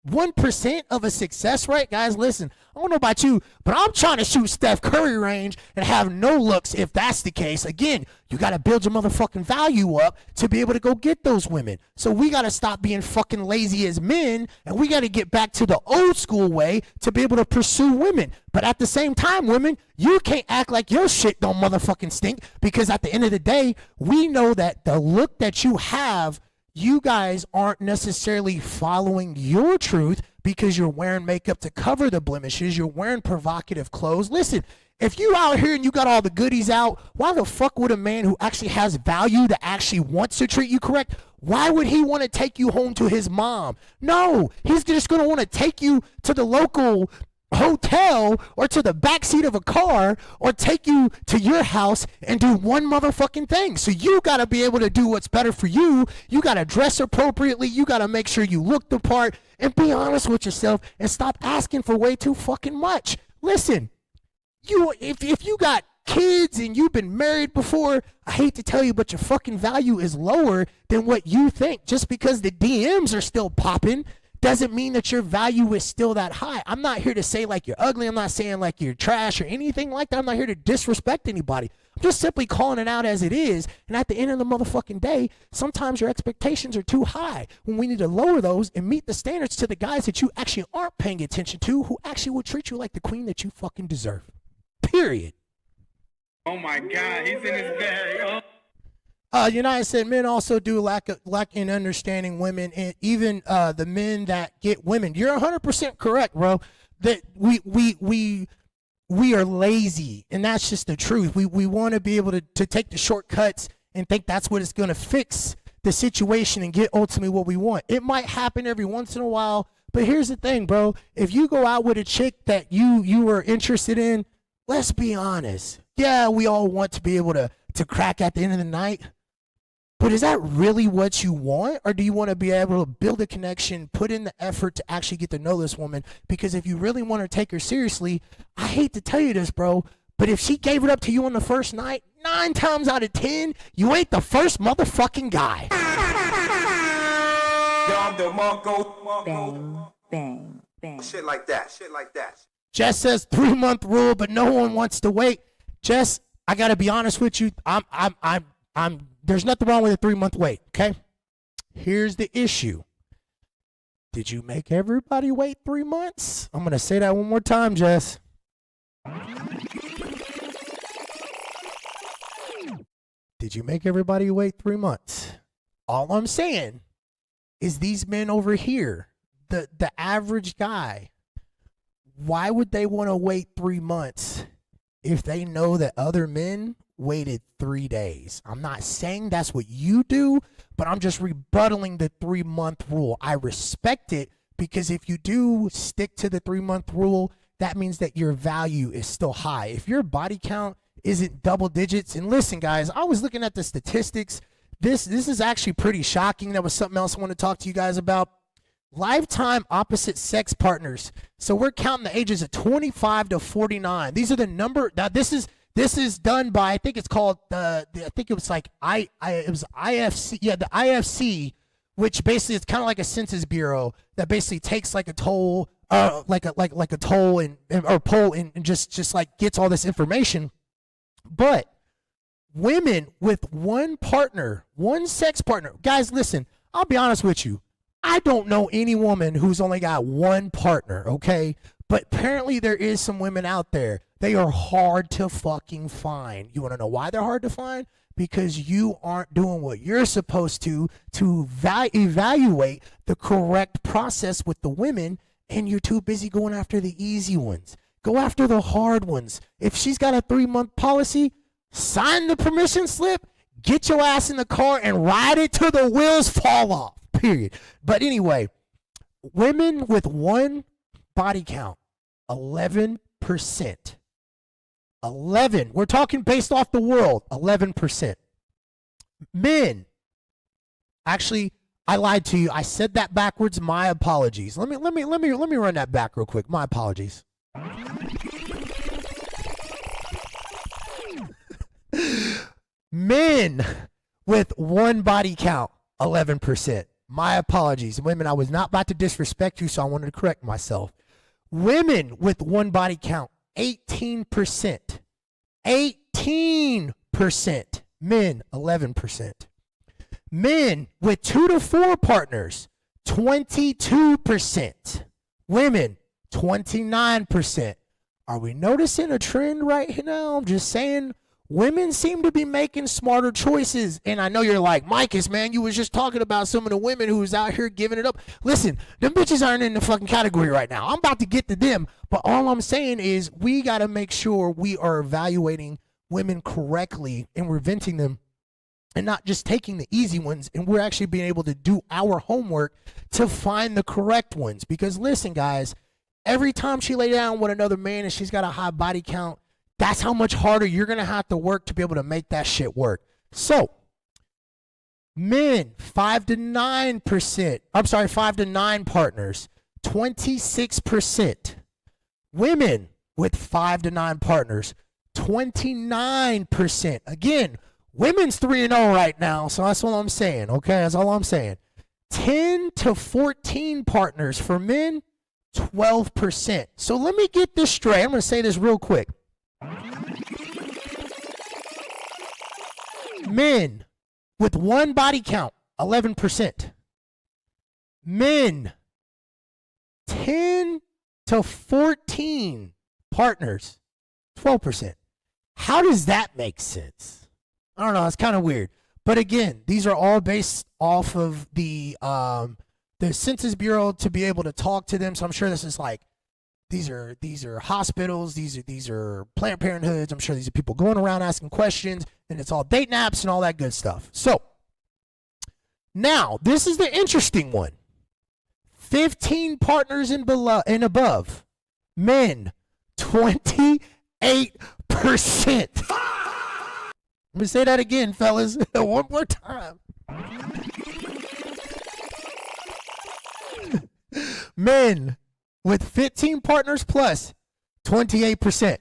1% of a success rate? Guys, listen, I don't know about you, but I'm trying to shoot Steph Curry range and have no looks if that's the case. Again, you got to build your motherfucking value up to be able to go get those women. So we got to stop being fucking lazy as men, and we got to get back to the old school way to be able to pursue women. But at the same time, women, you can't act like your shit don't motherfucking stink, because at the end of the day, we know that the look that you have, you guys aren't necessarily following your truth because you're wearing makeup to cover the blemishes. You're wearing provocative clothes. Listen, if you out here and you got all the goodies out, why the fuck would a man who actually has value, that actually wants to treat you correct, why would he want to take you home to his mom? No, he's just going to want to take you to the local hotel or to the backseat of a car or take you to your house and do one motherfucking thing. So you got to be able to do what's better for you. You got to dress appropriately. You got to make sure you look the part and be honest with yourself and stop asking for way too fucking much. Listen, if you got kids and you've been married before, I hate to tell you, but your fucking value is lower than what you think. Just because the DMs are still popping doesn't mean that your value is still that high. I'm not here to say like you're ugly. I'm not saying like you're trash or anything like that. I'm not here to disrespect anybody. I'm just simply calling it out as it is. And at the end of the motherfucking day, sometimes your expectations are too high when we need to lower those and meet the standards to the guys that you actually aren't paying attention to, who actually will treat you like the queen that you fucking deserve. Period. Oh my God, he's in his bag. Oh. United said men also do lack in understanding women, and even the men that get women. You're 100% correct, bro. That we are lazy, and that's just the truth. We want to be able to take the shortcuts and think that's what is going to fix the situation and get ultimately what we want. It might happen every once in a while, but here's the thing, bro. If you go out with a chick that you are interested in, let's be honest. Yeah, we all want to be able to crack at the end of the night. But is that really what you want? Or do you want to be able to build a connection, put in the effort to actually get to know this woman? Because if you really want to take her seriously, I hate to tell you this, bro, but if she gave it up to you on the first night, 9 times out of 10, you ain't the first motherfucking guy. Bang, bang, bang. Shit like that. Jess says 3-month rule, but no one wants to wait. Jess, I gotta be honest with you. I'm there's nothing wrong with a 3-month wait, okay? Here's the issue. Did you make everybody wait 3 months? I'm gonna say that one more time, Jess. Did you make everybody wait 3 months? All I'm saying is these men over here, the average guy, why would they want to wait 3 months if they know that other men waited 3 days? I'm not saying that's what you do, but I'm just rebuttaling the 3-month rule. I respect it, because if you do stick to the 3-month rule, that means that your value is still high. If your body count isn't double digits, and listen, guys, I was looking at the statistics. This is actually pretty shocking. That was something else I want to talk to you guys about. Lifetime opposite sex partners. So we're counting the ages of 25 to 49. These are the number. Now this is done by, I think it's called I think it was like it was IFC. Yeah, the IFC, which basically it's kind of like a census bureau that basically takes like a toll, like a toll or poll and just like gets all this information. But women with one partner, one sex partner, guys, listen. I'll be honest with you. I don't know any woman who's only got one partner, okay? But apparently there is some women out there. They are hard to fucking find. You want to know why they're hard to find? Because you aren't doing what you're supposed to evaluate the correct process with the women, and you're too busy going after the easy ones. Go after the hard ones. If she's got a 3-month policy, sign the permission slip, get your ass in the car, and ride it till the wheels fall off. Period. But anyway, women with one body count, 11%. 11. We're talking based off the world, 11%. Men, actually, I lied to you. I said that backwards. My apologies. Let me run that back real quick. My apologies. Men with one body count, 11%. My apologies. Women, I was not about to disrespect you, so I wanted to correct myself. Women with one body count, 18%. 18%. Men, 11%. Men with 2 to 4 partners, 22%. Women, 29%. Are we noticing a trend right now? I'm just saying. Women seem to be making smarter choices. And I know you're like, Micus, man, you was just talking about some of the women who's out here giving it up. Listen, them bitches aren't in the fucking category right now. I'm about to get to them. But all I'm saying is we got to make sure we are evaluating women correctly and we're venting them and not just taking the easy ones. And we're actually being able to do our homework to find the correct ones. Because listen, guys, every time she lay down with another man and she's got a high body count, that's how much harder you're going to have to work to be able to make that shit work. So, men, 5 to 9 partners, 26%. Women with 5 to 9 partners, 29%. Again, women's 3-0 right now, so that's all I'm saying, okay? That's all I'm saying. 10 to 14 partners for men, 12%. So let me get this straight. I'm going to say this real quick. Men with one body count, 11%. Men, 10 to 14 partners, 12%. How does that make sense? I don't know. It's kind of weird. But again, these are all based off of the Census Bureau to be able to talk to them. So I'm sure this is like, these are hospitals, these are Planned Parenthoods. I'm sure these are people going around asking questions, and it's all date naps and all that good stuff. So now this is the interesting one. 15 partners and above. Men, 28%. Let me say that again, fellas. One more time. Men with 15 partners plus, 28%.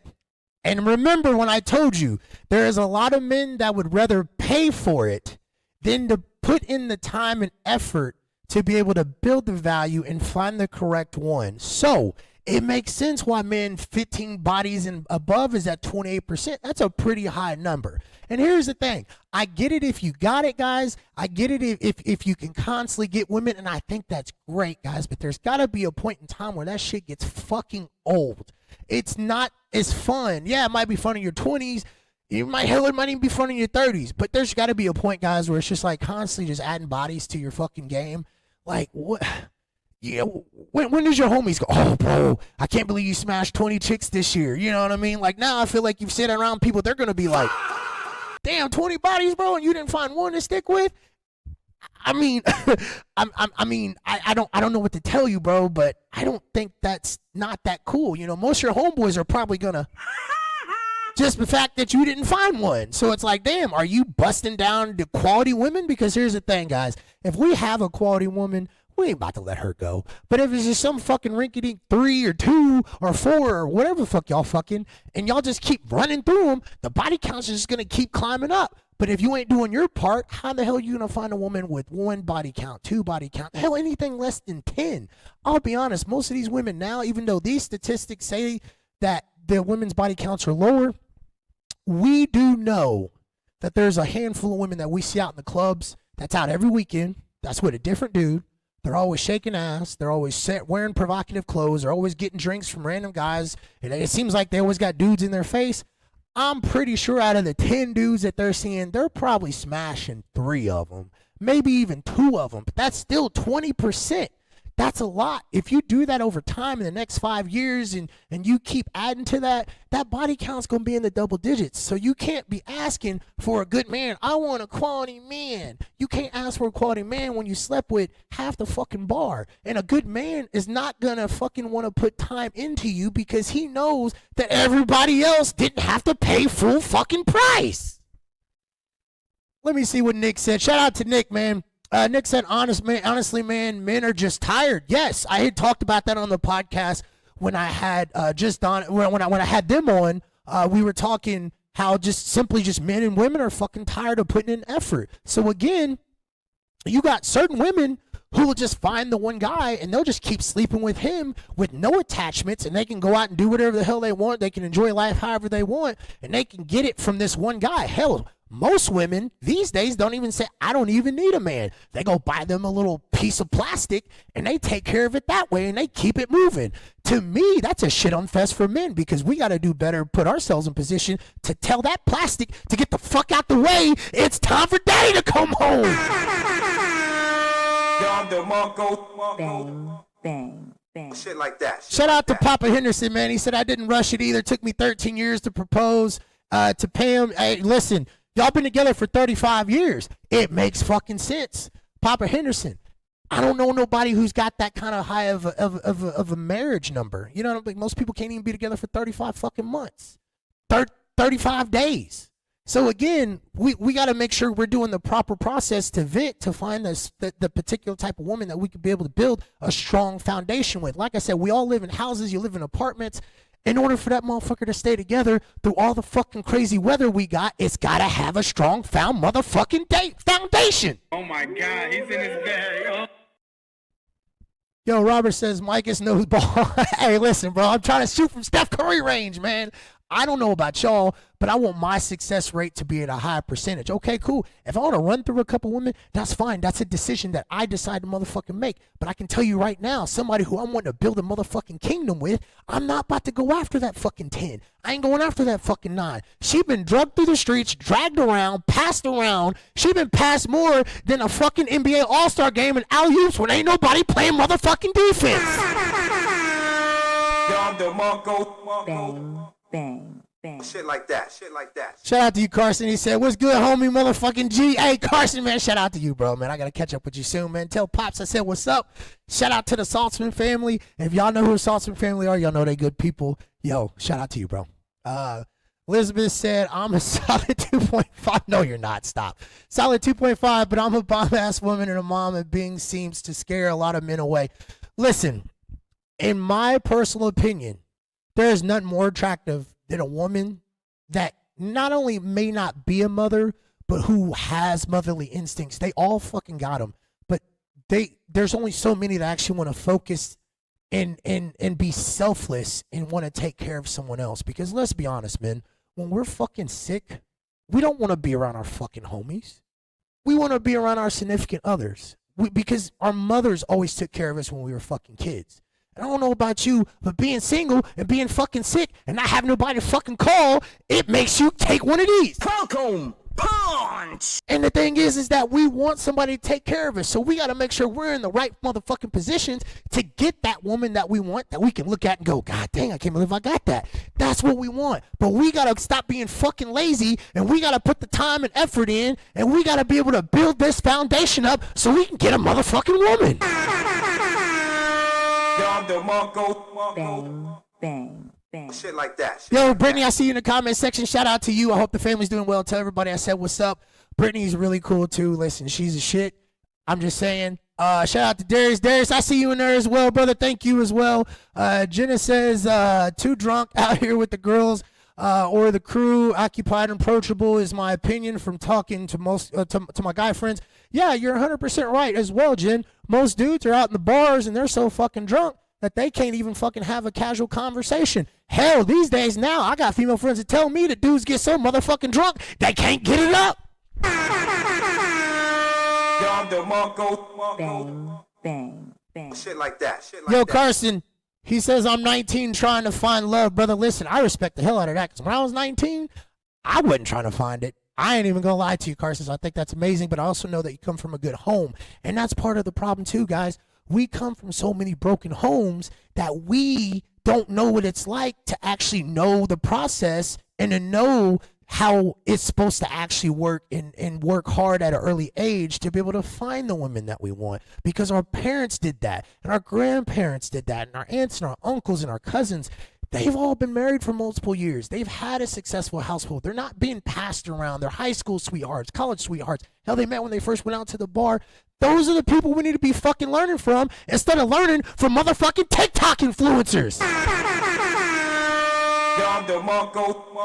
And remember when I told you, there is a lot of men that would rather pay for it than to put in the time and effort to be able to build the value and find the correct one. So it makes sense why men 15 bodies and above is at 28%. That's a pretty high number. And here's the thing. I get it if you got it, guys. I get it if you can constantly get women, and I think that's great, guys. But there's got to be a point in time where that shit gets fucking old. It's not as fun. Yeah, it might be fun in your 20s. It might even be fun in your 30s. But there's got to be a point, guys, where it's just like constantly just adding bodies to your fucking game. Like, what? You know, when does your homies go, oh, bro, I can't believe you smashed 20 chicks this year. You know what I mean? Like, now I feel like you've sit around people, they're going to be like, damn, 20 bodies, bro, and you didn't find one to stick with? I mean, I don't know what to tell you, bro, but I don't think that's not that cool. You know, most of your homeboys are probably gonna just the fact that you didn't find one. So it's like, damn, are you busting down the quality women? Because here's the thing, guys. If we have a quality woman, we ain't about to let her go. But if it's just some fucking rinky-dink 3 or 2 or 4 or whatever the fuck y'all fucking, and y'all just keep running through them, the body count's just going to keep climbing up. But if you ain't doing your part, how the hell are you going to find a woman with 1 body count, 2 body count, hell, anything less than 10? I'll be honest, most of these women now, even though these statistics say that the women's body counts are lower, we do know that there's a handful of women that we see out in the clubs that's out every weekend. That's with a different dude. They're always shaking ass. They're always wearing provocative clothes. They're always getting drinks from random guys. And it seems like they always got dudes in their face. I'm pretty sure out of the 10 dudes that they're seeing, they're probably smashing 3 of them, maybe even 2 of them. But that's still 20%. That's a lot. If you do that over time in the next 5 years and you keep adding to that, that body count's going to be in the double digits. So you can't be asking for a good man. I want a quality man. You can't ask for a quality man when you slept with half the fucking bar. And a good man is not going to fucking want to put time into you because he knows that everybody else didn't have to pay full fucking price. Let me see what Nick said. Shout out to Nick, man. Nick said, honestly, man, men are just tired. Yes, I had talked about that on the podcast when I had when I had them on. We were talking how just men and women are fucking tired of putting in effort. So again, you got certain women who will just find the one guy and they'll just keep sleeping with him with no attachments, and they can go out and do whatever the hell they want. They can enjoy life however they want, and they can get it from this one guy. Hell, most women these days don't even say, I don't even need a man. They go buy them a little piece of plastic and they take care of it that way and they keep it moving. To me, that's a shit on fest for men, because we got to do better, put ourselves in position to tell that plastic to get the fuck out the way. It's time for daddy to come home. Bang, bang, bang. Shit like that. Shout out to Papa Henderson, man. He said, I didn't rush it either. It took me 13 years to propose to Pam. Hey, listen, y'all been together for 35 years. It makes fucking sense. Papa Henderson, I don't know nobody who's got that kind of high of a marriage number. You know what I mean? Most people can't even be together for 35 fucking months. 35 days. So again, we got to make sure we're doing the proper process to vet, to find the particular type of woman that we could be able to build a strong foundation with. Like I said, we all live in houses. You live in apartments. In order for that motherfucker to stay together through all the fucking crazy weather we got, it's got to have a strong foundation. Oh my God, he's in his bag. Oh. Yo, Robert says, Mike is nose ball. Hey, listen, bro, I'm trying to shoot from Steph Curry range, man. I don't know about y'all, but I want my success rate to be at a high percentage. Okay, cool. If I want to run through a couple women, that's fine. That's a decision that I decide to motherfucking make. But I can tell you right now, somebody who I'm wanting to build a motherfucking kingdom with, I'm not about to go after that fucking 10. I ain't going after that fucking 9. She been drugged through the streets, dragged around, passed around. She been passed more than a fucking NBA All-Star game and alley-oops when ain't nobody playing motherfucking defense. Bang, bang, bang. Shit like that. Shit like that. Shout out to you, Carson. He said, what's good, homie, motherfucking G? Hey, Carson, man, shout out to you, bro, man. I got to catch up with you soon, man. Tell Pops I said, what's up? Shout out to the Saltzman family. If y'all know who the Saltzman family are, y'all know they good people. Yo, shout out to you, bro. Elizabeth said, I'm a solid 2.5. No, you're not. Stop. Solid 2.5, but I'm a bomb-ass woman and a mom, and being seems to scare a lot of men away. Listen, in my personal opinion, there is nothing more attractive than a woman that not only may not be a mother, but who has motherly instincts. They all fucking got them. But there's only so many that actually want to focus and be selfless and want to take care of someone else. Because let's be honest, man, when we're fucking sick, we don't want to be around our fucking homies. We want to be around our significant others. Because our mothers always took care of us when we were fucking kids. I don't know about you, but being single and being fucking sick and not having nobody to fucking call, it makes you take one of these. Welcome Punch! And the thing is that we want somebody to take care of us. So we got to make sure we're in the right motherfucking positions to get that woman that we want, that we can look at and go, God dang, I can't believe I got that. That's what we want. But we got to stop being fucking lazy, and we got to put the time and effort in, and we got to be able to build this foundation up so we can get a motherfucking woman. Bang, bang, bang. Shit like that. Yo, Brittany, I see you in the comment section. Shout out to you. I hope the family's doing well. Tell everybody I said what's up. Brittany's really cool too. Listen, she's a shit. I'm just saying. Shout out to Darius. Darius, I see you in there as well, brother. Thank you as well. Jenna says, too drunk out here with the girls or the crew. Occupied and approachable is my opinion from talking to most to my guy friends. Yeah, you're 100% right as well, Jen. Most dudes are out in the bars and they're so fucking drunk that they can't even fucking have a casual conversation. Hell, these days now, I got female friends that tell me that dudes get so motherfucking drunk, they can't get it up. Bang, bang, bang. Shit like that. Yo, Carson, he says, I'm 19 trying to find love. Brother, listen, I respect the hell out of that, because when I was 19, I wasn't trying to find it. I ain't even gonna lie to you, Carson, so I think that's amazing, but I also know that you come from a good home, and that's part of the problem too, guys. We come from so many broken homes that we don't know what it's like to actually know the process and to know how it's supposed to actually work and work hard at an early age to be able to find the women that we want, because our parents did that and our grandparents did that and our aunts and our uncles and our cousins. They've all been married for multiple years. They've had a successful household. They're not being passed around. They're high school sweethearts, college sweethearts. Hell, they met when they first went out to the bar. Those are the people we need to be fucking learning from instead of learning from motherfucking TikTok influencers.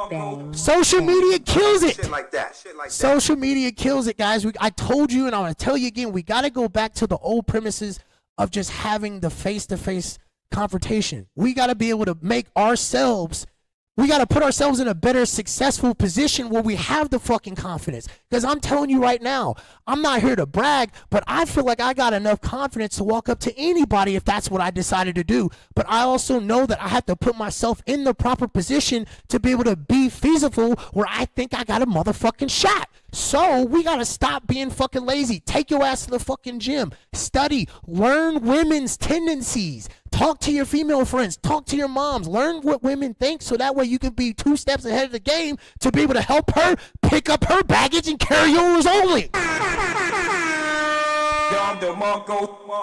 Bang, Social media kills it. Shit like that. Social media kills it, guys. I told you, and I'm going to tell you again, we got to go back to the old premises of just having the face-to-face confrontation. We got to be able to make ourselves, we got to put ourselves in a better, successful position where we have the fucking confidence. Because I'm telling you right now, I'm not here to brag, but I feel like I got enough confidence to walk up to anybody if that's what I decided to do. But I also know that I have to put myself in the proper position to be able to be feasible where I think I got a motherfucking shot. So we got to stop being fucking lazy. Take your ass to the fucking gym. Study. Learn women's tendencies. Talk to your female friends. Talk to your moms. Learn what women think so that way you can be 2 steps ahead of the game to be able to help her pick up her baggage and carry yours only.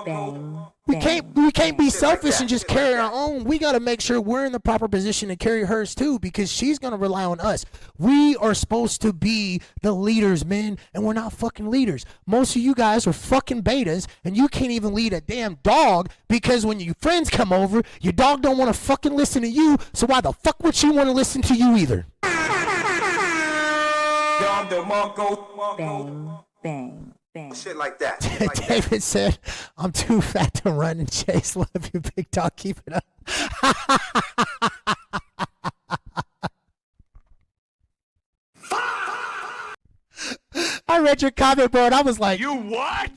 bang. We can't be selfish and just carry our own. We got to make sure we're in the proper position to carry hers too, because she's going to rely on us. We are supposed to be the leaders, men, and we're not fucking leaders. Most of you guys are fucking betas, and you can't even lead a damn dog, because when your friends come over, your dog don't want to fucking listen to you, so why the fuck would she want to listen to you either? Bang, bang, bang. Shit like that. David said, I'm too fat to run and chase. Love you, big dog. Keep it up. I read your comment, bro, and I was like, You what?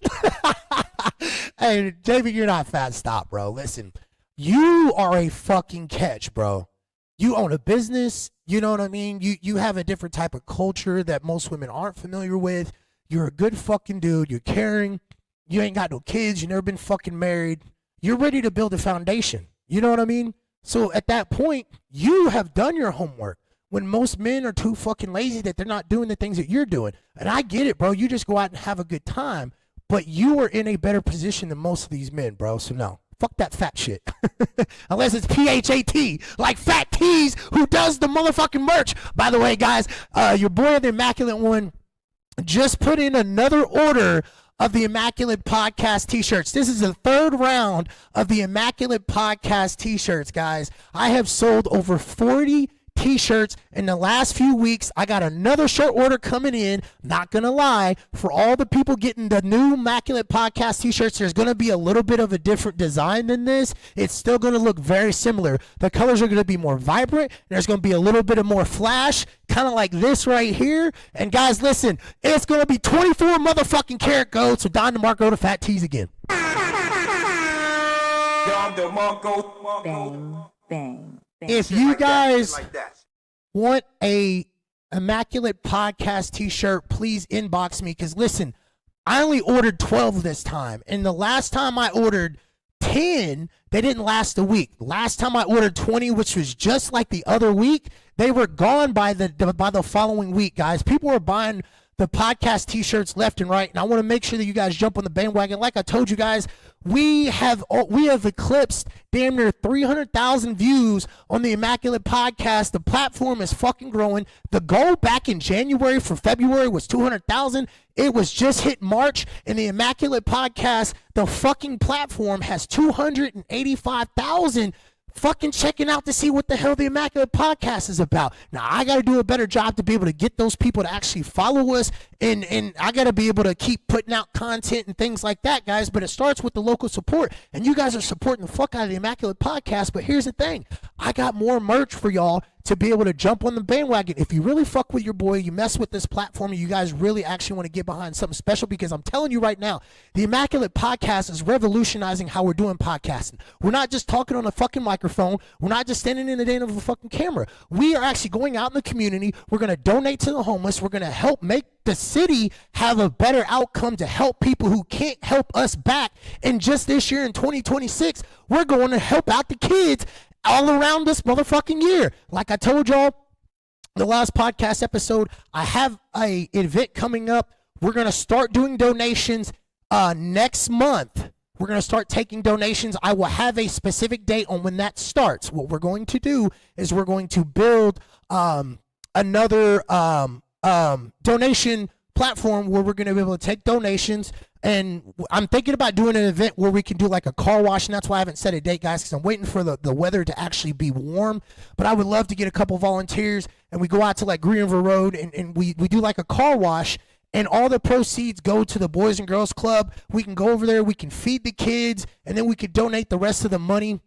hey, David, you're not fat. Stop, bro. Listen, you are a fucking catch, bro. You own a business. You know what I mean? You have a different type of culture that most women aren't familiar with. You're a good fucking dude. You're caring. You ain't got no kids. You never been fucking married. You're ready to build a foundation. You know what I mean? So at that point, you have done your homework. When most men are too fucking lazy that they're not doing the things that you're doing. And I get it, bro. You just go out and have a good time. But you are in a better position than most of these men, bro. So no. Fuck that fat shit. Unless it's PHAT, like Fat Tees, who does the motherfucking merch. By the way, guys, your boy, the Immaculate One, just put in another order of the Immaculate Podcast t-shirts. This is the third round of the Immaculate Podcast t-shirts, guys. I have sold over 40 t-shirts in the last few weeks. I got another shirt order coming in. Not gonna lie, for all the people getting the new Immaculate Podcast t-shirts, there's gonna be a little bit of a different design than this. It's still gonna look very similar. The colors are gonna be more vibrant. There's gonna be a little bit of more flash, kind of like this right here. And guys, listen, it's gonna be 24 motherfucking karat gold. So Don DeMarco to Fat Tees again. Bang, bang. If you guys want a Immaculate Podcast t-shirt, please inbox me. Because listen, I only ordered 12 this time. And the last time I ordered 10, they didn't last a week. Last time I ordered 20, which was just like the other week, they were gone by the following week, guys. People were buying the podcast t-shirts left and right, and I want to make sure that you guys jump on the bandwagon. Like I told you guys, we have eclipsed damn near 300,000 views on the Immaculate Podcast. The platform is fucking growing. The goal back in January for February was 200,000. It was just hit March, and the Immaculate Podcast, the fucking platform, has 285,000 fucking checking out to see what the hell the Immaculate Podcast is about. Now, I got to do a better job to be able to get those people to actually follow us, and I got to be able to keep putting out content and things like that, guys, but it starts with the local support, and you guys are supporting the fuck out of the Immaculate Podcast. But here's the thing. I got more merch for y'all to be able to jump on the bandwagon. If you really fuck with your boy, you mess with this platform, and you guys really actually want to get behind something special, because I'm telling you right now, the Immaculate Podcast is revolutionizing how we're doing podcasting. We're not just talking on a fucking microphone. We're not just standing in the day of a fucking camera. We are actually going out in the community. We're going to donate to the homeless. We're going to help make the city have a better outcome to help people who can't help us back. And just this year in 2026, we're going to help out the kids all around this motherfucking year. Like I told y'all the last podcast episode, I have a event coming up. We're going to start doing donations next month. We're going to start taking donations. I will have a specific date on when that starts. What we're going to do is we're going to build another donation platform where we're going to be able to take donations. And I'm thinking about doing an event where we can do like a car wash, and that's why I haven't set a date, guys, because I'm waiting for the weather to actually be warm. But I would love to get a couple volunteers, and we go out to like Green River Road, and we do like a car wash, and all the proceeds go to the Boys and Girls Club. We can go over there, we can feed the kids, and then we could donate the rest of the money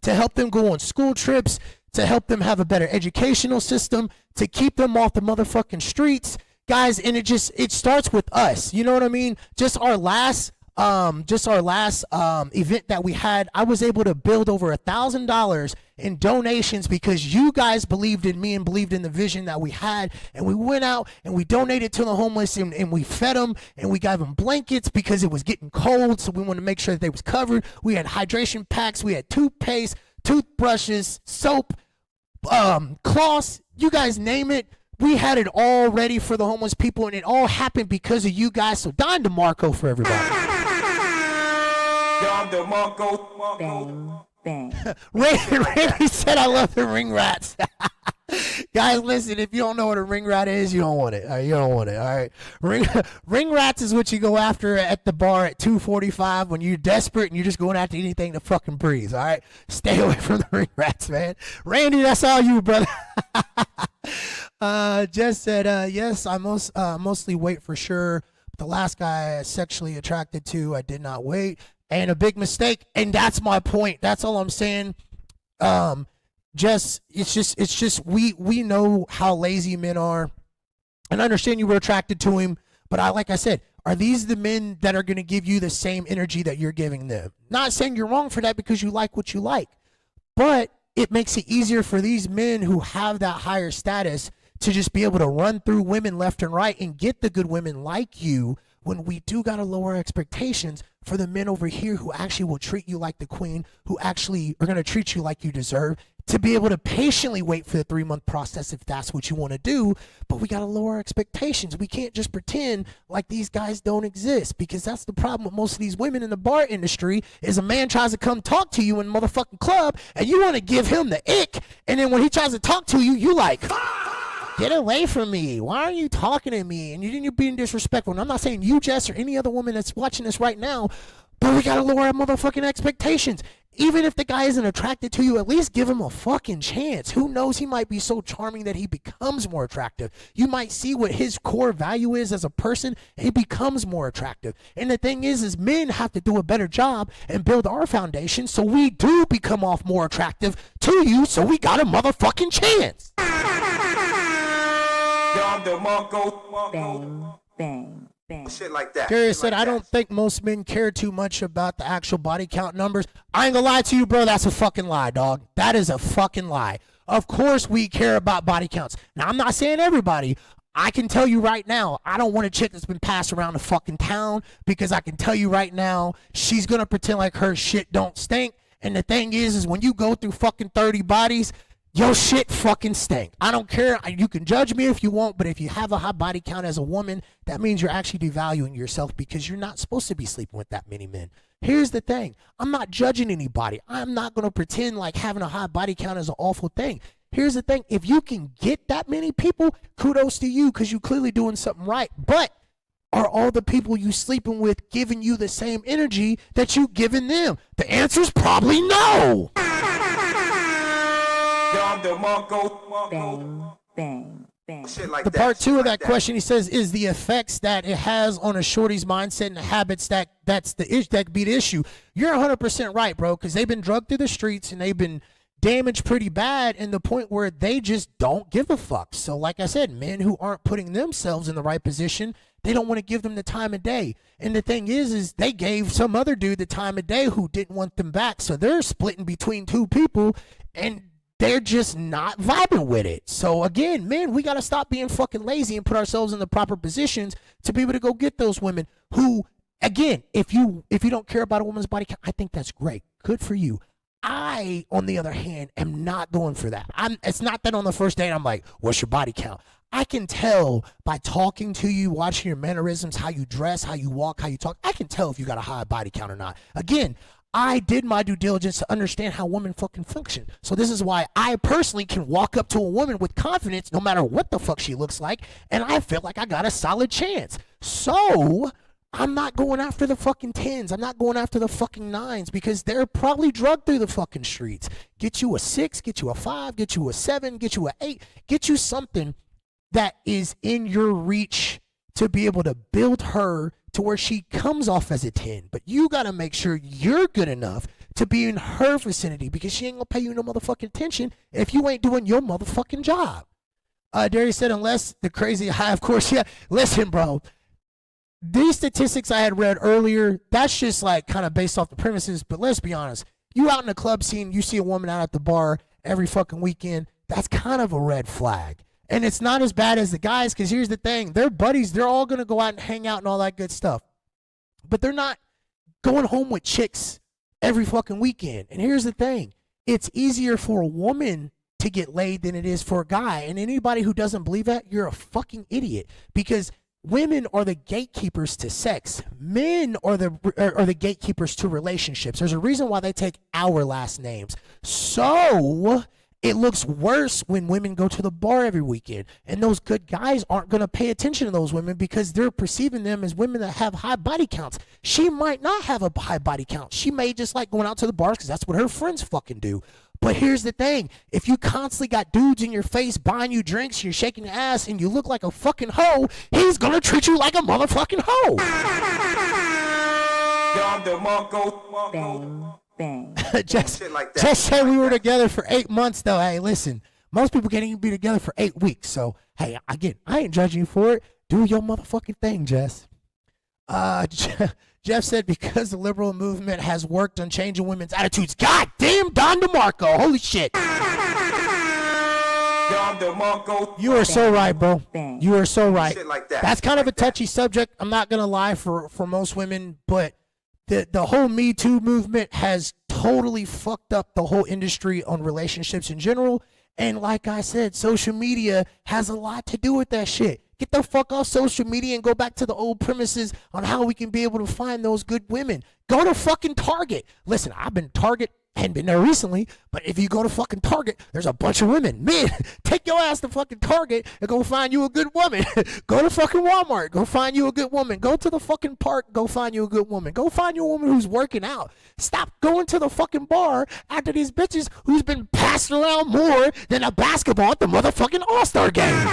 to help them go on school trips, to help them have a better educational system, to keep them off the motherfucking streets. Guys, and it starts with us. You know what I mean? Just our last event that we had, I was able to build over $1,000 in donations because you guys believed in me and believed in the vision that we had. And we went out and we donated to the homeless, and we fed them, and we gave them blankets because it was getting cold. So we wanted to make sure that they was covered. We had hydration packs. We had toothpaste, toothbrushes, soap, cloths, you guys name it. We had it all ready for the homeless people, and it all happened because of you guys. So Don DeMarco for everybody. Bang, bang. Randy said I love the ring rats. Guys, listen, if you don't know what a ring rat is, you don't want it. All right, you don't want it. All right. Ring rats is what you go after at the bar at 2:45 when you're desperate and you're just going after anything to fucking breathe. All right. Stay away from the ring rats, man. Randy, that's all you, brother. Jess said, yes, I mostly wait for sure. The last guy I sexually attracted to, I did not wait. And a big mistake. And that's my point. That's all I'm saying. It's just we know how lazy men are, and I understand you were attracted to him, but like I said, are these the men that are going to give you the same energy that you're giving them? Not saying you're wrong for that, because you like what you like, but it makes it easier for these men who have that higher status to just be able to run through women left and right and get the good women like you, when we do got to lower expectations for the men over here who actually will treat you like the queen, who actually are going to treat you like you deserve, to be able to patiently wait for the 3-month process if that's what you want to do. But we got to lower expectations. We can't just pretend like these guys don't exist, because that's the problem with most of these women in the bar industry, is a man tries to come talk to you in a motherfucking club and you want to give him the ick, and then when he tries to talk to you, you like, get away from me. Why are you talking to me? And you're being disrespectful. And I'm not saying you, Jess, or any other woman that's watching this right now, but we got to lower our motherfucking expectations. Even if the guy isn't attracted to you, at least give him a fucking chance. Who knows? He might be so charming that he becomes more attractive. You might see what his core value is as a person, and he becomes more attractive. And the thing is men have to do a better job and build our foundation so we do become off more attractive to you, so we got a motherfucking chance. Bang, bang, bang. Shit like that. Darius said, I don't think most men care too much about the actual body count numbers. I ain't gonna lie to you, bro. That's a fucking lie, dog. That is a fucking lie. Of course we care about body counts. Now, I'm not saying everybody. I can tell you right now, I don't want a chick that's been passed around the fucking town, because I can tell you right now, she's going to pretend like her shit don't stink. And the thing is when you go through fucking 30 bodies, your shit fucking stink. I don't care. You can judge me if you want, but if you have a high body count as a woman, that means you're actually devaluing yourself, because you're not supposed to be sleeping with that many men. Here's the thing. I'm not judging anybody. I'm not going to pretend like having a high body count is an awful thing. Here's the thing. If you can get that many people, kudos to you, because you're clearly doing something right. But are all the people you sleeping with giving you the same energy that you giving them? The answer is probably no. Bang, bang, bang. The part two of that question, he says, is the effects that it has on a shorty's mindset and habits that could be the issue. You're 100% right, bro, because they've been drugged through the streets and they've been damaged pretty bad, in the point where they just don't give a fuck. So like I said, men who aren't putting themselves in the right position, they don't want to give them the time of day. And the thing is they gave some other dude the time of day who didn't want them back. So they're splitting between two people, and they're just not vibing with it. So again, men, we got to stop being fucking lazy and put ourselves in the proper positions to be able to go get those women who, again, if you don't care about a woman's body count, I think that's great. Good for you. I, on the other hand, am not going for that. It's not that on the first date I'm like, what's your body count? I can tell by talking to you, watching your mannerisms, how you dress, how you walk, how you talk. I can tell if you got a high body count or not. Again, I did my due diligence to understand how women fucking function. So this is why I personally can walk up to a woman with confidence no matter what the fuck she looks like, and I feel like I got a solid chance. So I'm not going after the fucking 10s. I'm not going after the fucking 9s, because they're probably drugged through the fucking streets. Get you a 6, get you a 5, get you a 7, get you a 8, get you something that is in your reach to be able to build her to where she comes off as a 10. But you got to make sure you're good enough to be in her vicinity, because she ain't going to pay you no motherfucking attention if you ain't doing your motherfucking job. Darius said, unless the crazy high, of course, yeah. Listen, bro. These statistics I had read earlier, that's just like kind of based off the premises, but let's be honest. You out in the club scene, you see a woman out at the bar every fucking weekend, that's kind of a red flag. And it's not as bad as the guys, because here's the thing. They're buddies. They're all going to go out and hang out and all that good stuff. But they're not going home with chicks every fucking weekend. And here's the thing. It's easier for a woman to get laid than it is for a guy. And anybody who doesn't believe that, you're a fucking idiot. Because women are the gatekeepers to sex. Men are the gatekeepers to relationships. There's a reason why they take our last names. So it looks worse when women go to the bar every weekend. And those good guys aren't going to pay attention to those women, because they're perceiving them as women that have high body counts. She might not have a high body count. She may just like going out to the bars because that's what her friends fucking do. But here's the thing. If you constantly got dudes in your face buying you drinks, you're shaking your ass, and you look like a fucking hoe, he's going to treat you like a motherfucking hoe. Bang, bang. just say we were together for 8 months, though. Hey, listen, most people can't even be together for 8 weeks. So, hey, again, I ain't judging you for it. Do your motherfucking thing, Jess. Jeff said, because the liberal movement has worked on changing women's attitudes. God damn, Don DeMarco. Holy shit. You are so right, bro. You are so right. That's kind of a touchy subject. I'm not going to lie for most women, but the whole Me Too movement has totally fucked up the whole industry on relationships in general. And like I said, social media has a lot to do with that shit. Get the fuck off social media and go back to the old premises on how we can be able to find those good women. Go to fucking Target. Listen, I've been to Target. I hadn't been there recently, but if you go to fucking Target, there's a bunch of women. Men, take your ass to fucking Target and go find you a good woman. Go to fucking Walmart, go find you a good woman. Go to the fucking park, go find you a good woman. Go find you a woman who's working out. Stop going to the fucking bar after these bitches who's been passed around more than a basketball at the motherfucking All-Star game.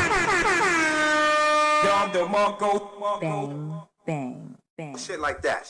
Bang, bang. Shit like that.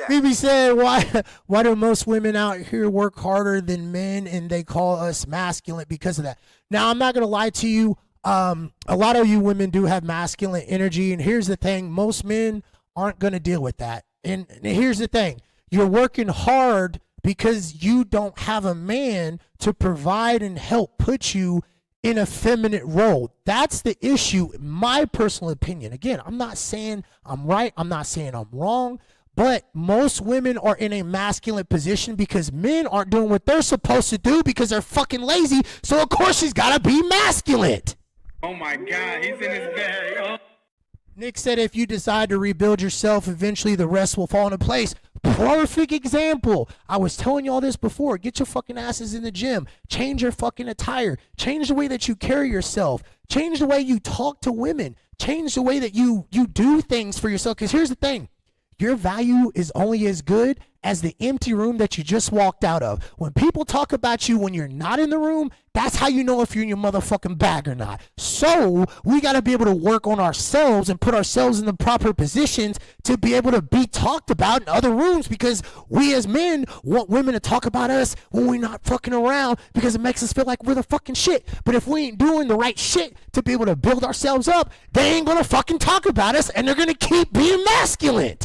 BB said, why do most women out here work harder than men and they call us masculine because of that? Now, I'm not going to lie to you. A lot of you women do have masculine energy. And here's the thing. Most men aren't going to deal with that. And here's the thing. You're working hard because you don't have a man to provide and help put you in a feminine role. That's the issue, in my personal opinion. Again, I'm not saying I'm right. I'm not saying I'm wrong. But most women are in a masculine position because men aren't doing what they're supposed to do because they're fucking lazy. So, of course, she's got to be masculine. Oh my God, he's in his bag. Oh. Nick said if you decide to rebuild yourself, eventually the rest will fall into place. Perfect example. I was telling y'all this before. Get your fucking asses in the gym. Change your fucking attire. Change the way that you carry yourself. Change the way you talk to women. Change the way that you do things for yourself. Because here's the thing. Your value is only as good as the empty room that you just walked out of. When people talk about you when you're not in the room, that's how you know if you're in your motherfucking bag or not. So we got to be able to work on ourselves and put ourselves in the proper positions to be able to be talked about in other rooms, because we as men want women to talk about us when we're not fucking around, because it makes us feel like we're the fucking shit. But if we ain't doing the right shit to be able to build ourselves up, they ain't going to fucking talk about us, and they're going to keep being masculine.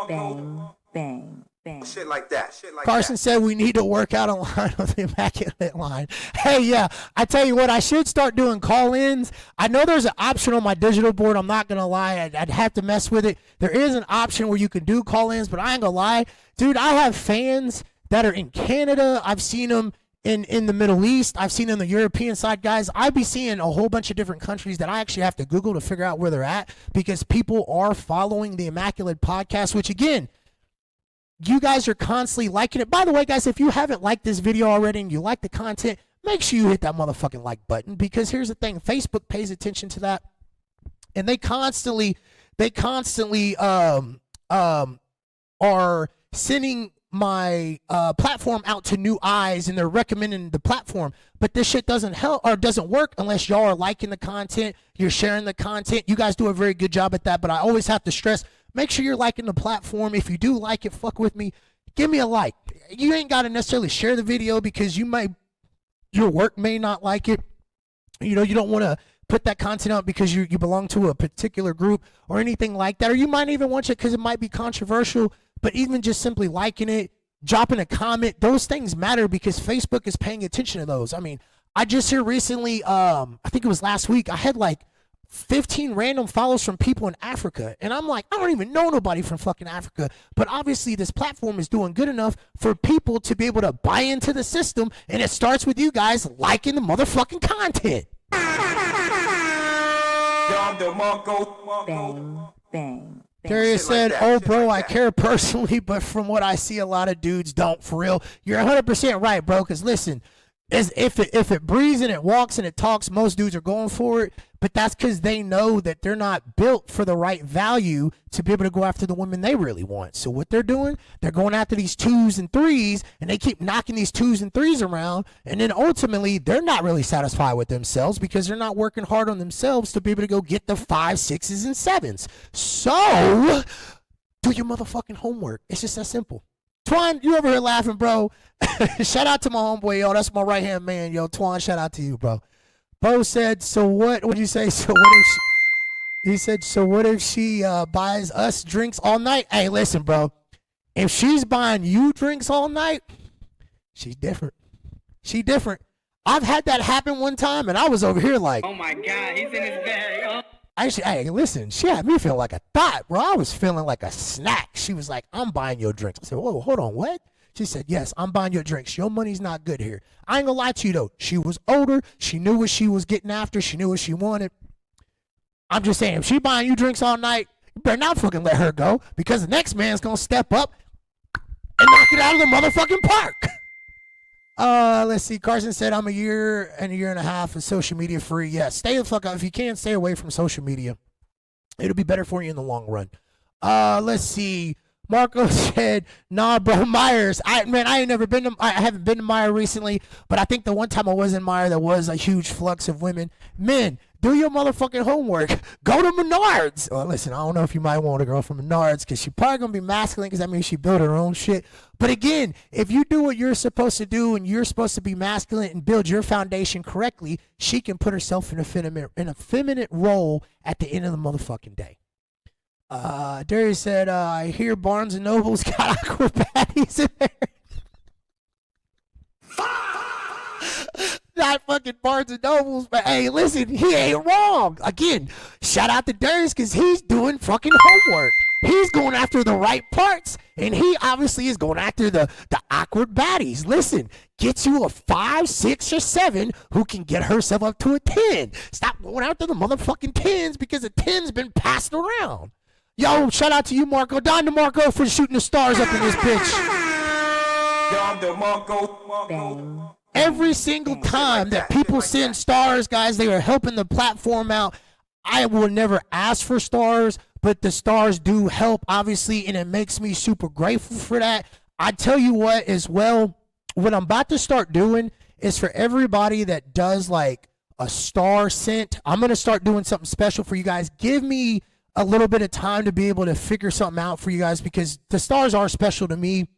Bang, bang, bang. Shit like that. Carson said we need to work out a line of the Immaculate line. Hey, yeah, I tell you what, I should start doing call-ins. I know there's an option on my digital board. I'm not going to lie. I'd have to mess with it. There is an option where you can do call-ins, but I ain't going to lie. Dude, I have fans that are in Canada. I've seen them in the Middle East. I've seen in the European side, guys. I be seeing a whole bunch of different countries that I actually have to Google to figure out where they're at, because people are following the Immaculate podcast, which, again, you guys are constantly liking it. By the way, guys, if you haven't liked this video already and you like the content, make sure you hit that motherfucking like button, because here's the thing. Facebook pays attention to that, and they constantly are sending my platform out to new eyes, and they're recommending the platform. But this shit doesn't help or doesn't work unless y'all are liking the content, you're sharing the content. You guys do a very good job at that, but I always have to stress, make sure you're liking the platform. If you do like it, fuck with me, give me a like. You ain't got to necessarily share the video, because your work may not like it. You know, you don't want to put that content out because you belong to a particular group or anything like that, or you might even want it because it might be controversial. But even just simply liking it, dropping a comment, those things matter, because Facebook is paying attention to those. I mean, I just here recently, I think it was last week, I had like 15 random follows from people in Africa. And I'm like, I don't even know nobody from fucking Africa. But obviously this platform is doing good enough for people to be able to buy into the system. And it starts with you guys liking the motherfucking content. Bang, bang. Darius said, oh, bro, I care personally, but from what I see, a lot of dudes don't, for real. You're 100% right, bro, because listen, if it breathes and it walks and it talks, most dudes are going for it, but that's because they know that they're not built for the right value to be able to go after the women they really want. So what they're doing, they're going after these 2s and 3s, and they keep knocking these 2s and 3s around, and then ultimately they're not really satisfied with themselves because they're not working hard on themselves to be able to go get the 5s, 6s, and 7s. So do your motherfucking homework. It's just that simple. Twan, you over here laughing, bro. Shout out to my homeboy, yo. That's my right-hand man, yo. Twan, shout out to you, bro. Bo said, so what would you say? So what if he said, so what if she buys us drinks all night? Hey, listen, bro. If she's buying you drinks all night, she's different. She different. I've had that happen one time, and I was over here like, Oh my God, he's in his bag. Oh. Actually, hey, listen, she had me feel like a thought, bro. I was feeling like a snack. She was like, I'm buying your drinks. I said, whoa, hold on, what? She said, yes, I'm buying your drinks. Your money's not good here. I ain't gonna lie to you, though. She was older. She knew what she was getting after. She knew what she wanted. I'm just saying, if she buying you drinks all night, you better not fucking let her go, because the next man's gonna step up and knock it out of the motherfucking park. Let's see. Carson said, I'm a year and a half of social media free. Yeah, stay the fuck out. If you can, stay away from social media. It'll be better for you in the long run. Let's see. Marco said, nah, bro, Myers. I haven't been to Meyer recently, but I think the one time I was in Meyer, there was a huge flux of women. Men, do your motherfucking homework. Go to Menards. Well, listen, I don't know if you might want a girl from Menards, because she's probably going to be masculine, because that means she built her own shit. But again, if you do what you're supposed to do and you're supposed to be masculine and build your foundation correctly, she can put herself in a feminine role at the end of the motherfucking day. Darius said, I hear Barnes and Noble's got acrobatics in there. Not fucking Barnes and Nobles, but hey, listen, he ain't wrong. Again, shout out to Darius because he's doing fucking homework. He's going after the right parts, and he obviously is going after the awkward baddies. Listen, get you a 5, 6, or 7 who can get herself up to a 10. Stop going after the motherfucking 10s because the 10's been passed around. Yo, shout out to you, Marco. Don DeMarco for shooting the stars up in this bitch. Don DeMarco. Bang. Every single time that people send stars, guys, they are helping the platform out. I will never ask for stars, but the stars do help, obviously, and it makes me super grateful for that. I tell you what, as well, what I'm about to start doing is for everybody that does like a star sent, I'm going to start doing something special for you guys. Give me a little bit of time to be able to figure something out for you guys because the stars are special to me.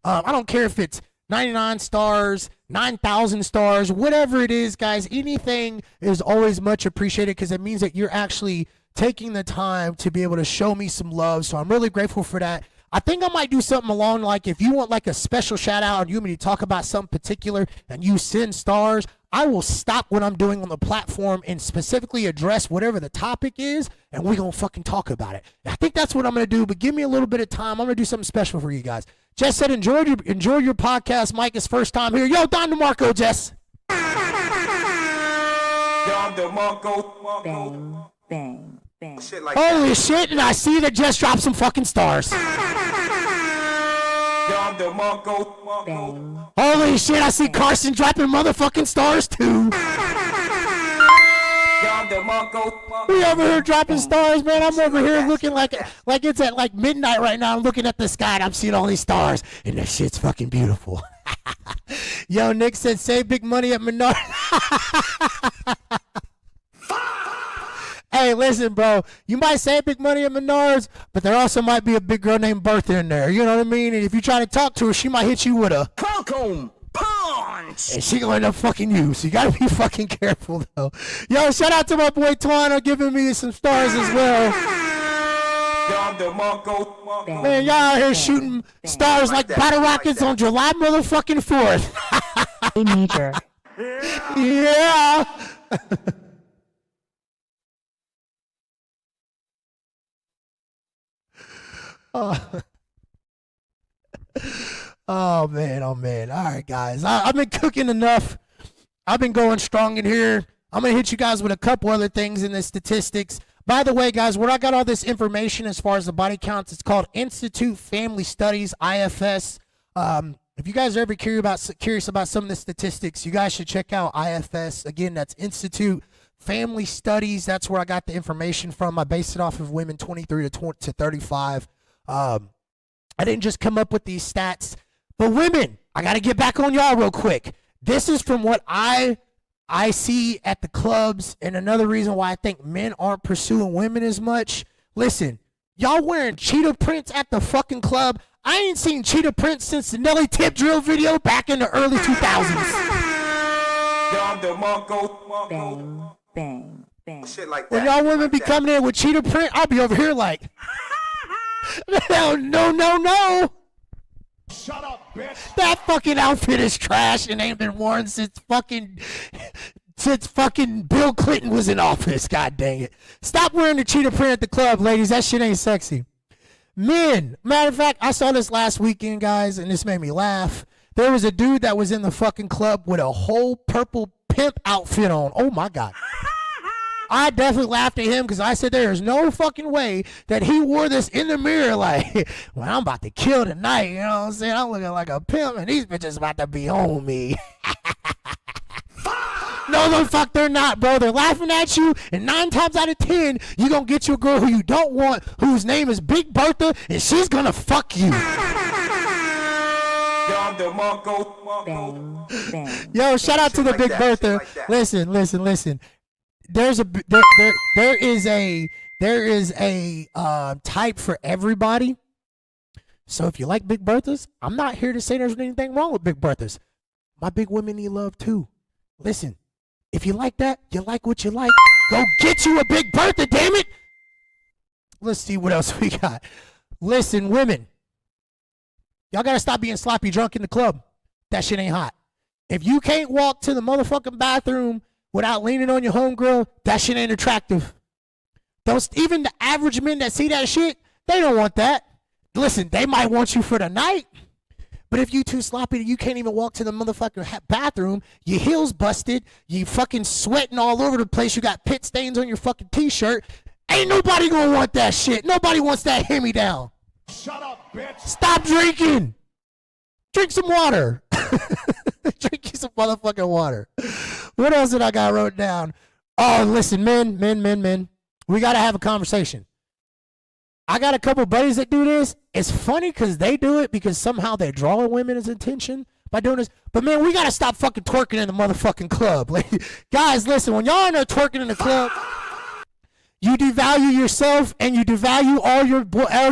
I don't care if it's 99 stars, 9,000 stars, whatever it is, guys. Anything is always much appreciated because it means that you're actually taking the time to be able to show me some love. So I'm really grateful for that. I think I might do something along like if you want like a special shout out and you want me to talk about something particular and you send stars, I will stop what I'm doing on the platform and specifically address whatever the topic is, and we're going to fucking talk about it. I think that's what I'm going to do, but give me a little bit of time. I'm going to do something special for you guys. Jess said, enjoy your podcast. Mike is first time here. Yo, Don DeMarco, Jess. Don DeMarco. Bang. Bang. Bang. Shit like Holy that. shit, and I see that Jess dropped some fucking stars. Don DeMarco. Bang. Holy shit, I see Carson dropping motherfucking stars too. Don DeMarco. We over here dropping stars, man. I'm over here looking like it's at like midnight right now. I'm looking at the sky and I'm seeing all these stars, and that shit's fucking beautiful. Yo, Nick said save big money at Menard. Hey, listen, bro. You might save big money at Menards, but there also might be a big girl named Bertha in there. You know what I mean? And if you try to talk to her, she might hit you with a Welcome. Punch. and she gonna end up fucking you. So you gotta be fucking careful, though. Yo, shout out to my boy Twano giving me some stars as well. Don DeMarco. Man, y'all out here shooting stars like battle rockets on July motherfucking 4th. A major. Yeah. Oh man, oh man. All right, guys. I've been cooking enough. I've been going strong in here. I'm gonna hit you guys with a couple other things in the statistics. By the way, guys, where I got all this information as far as the body counts, it's called Institute Family Studies, IFS. If you guys are ever curious about some of the statistics, you guys should check out IFS. Again, that's Institute Family Studies. That's where I got the information from. I based it off of women 23 to 35. I didn't just come up with these stats, but women, I got to get back on y'all real quick. This is from what I see at the clubs, and another reason why I think men aren't pursuing women as much. Listen, y'all wearing cheetah prints at the fucking club. I ain't seen cheetah prints since the Nelly Tip Drill video back in the early 2000s. Don DeMarco. Bang. Bang. Bang. Shit like When that. y'all women be coming in with cheetah print, I'll be over here like, no. Shut up, bitch. That fucking outfit is trash and ain't been worn since fucking Bill Clinton was in office. God dang it. Stop wearing the cheetah print at the club, ladies. That shit ain't sexy. Men, matter of fact, I saw this last weekend, guys, and this made me laugh. There was a dude that was in the fucking club with a whole purple pimp outfit on. Oh my God. I definitely laughed at him because I said there is no fucking way that he wore this in the mirror like, well, I'm about to kill tonight, you know what I'm saying? I'm looking like a pimp and these bitches about to be on me. No, the fuck they're not, bro. They're laughing at you, and 9 times out of 10, you're going to get you a girl who you don't want, whose name is Big Bertha, and she's going to fuck you. Don DeMarco. Bang. Bang. Yo, shout out to the like Big that, Bertha. shit like that. Listen. There is a type for everybody. So if you like Big Berthas, I'm not here to say there's anything wrong with Big Berthas. My big women need love too. Listen, if you like that, you like what you like, go get you a Big Bertha, damn it. Let's see what else we got. Listen, women, y'all gotta stop being sloppy drunk in the club. That shit ain't hot. If you can't walk to the motherfucking bathroom without leaning on your homegirl, that shit ain't attractive. Even the average men that see that shit, they don't want that. Listen, they might want you for the night, but if you too sloppy that you can't even walk to the motherfucking bathroom, your heels busted, you fucking sweating all over the place, you got pit stains on your fucking t-shirt, ain't nobody gonna want that shit. Nobody wants that hand-me-down. Shut up, bitch. Stop drinking. Drink some water. Drink you some motherfucking water. What else did I got wrote down? Oh, listen, men. We got to have a conversation. I got a couple buddies that do this. It's funny because they do it because somehow they're drawing women's attention by doing this. But, man, we got to stop fucking twerking in the motherfucking club. Like, guys, listen, when y'all in there twerking in the club, you devalue yourself and you devalue all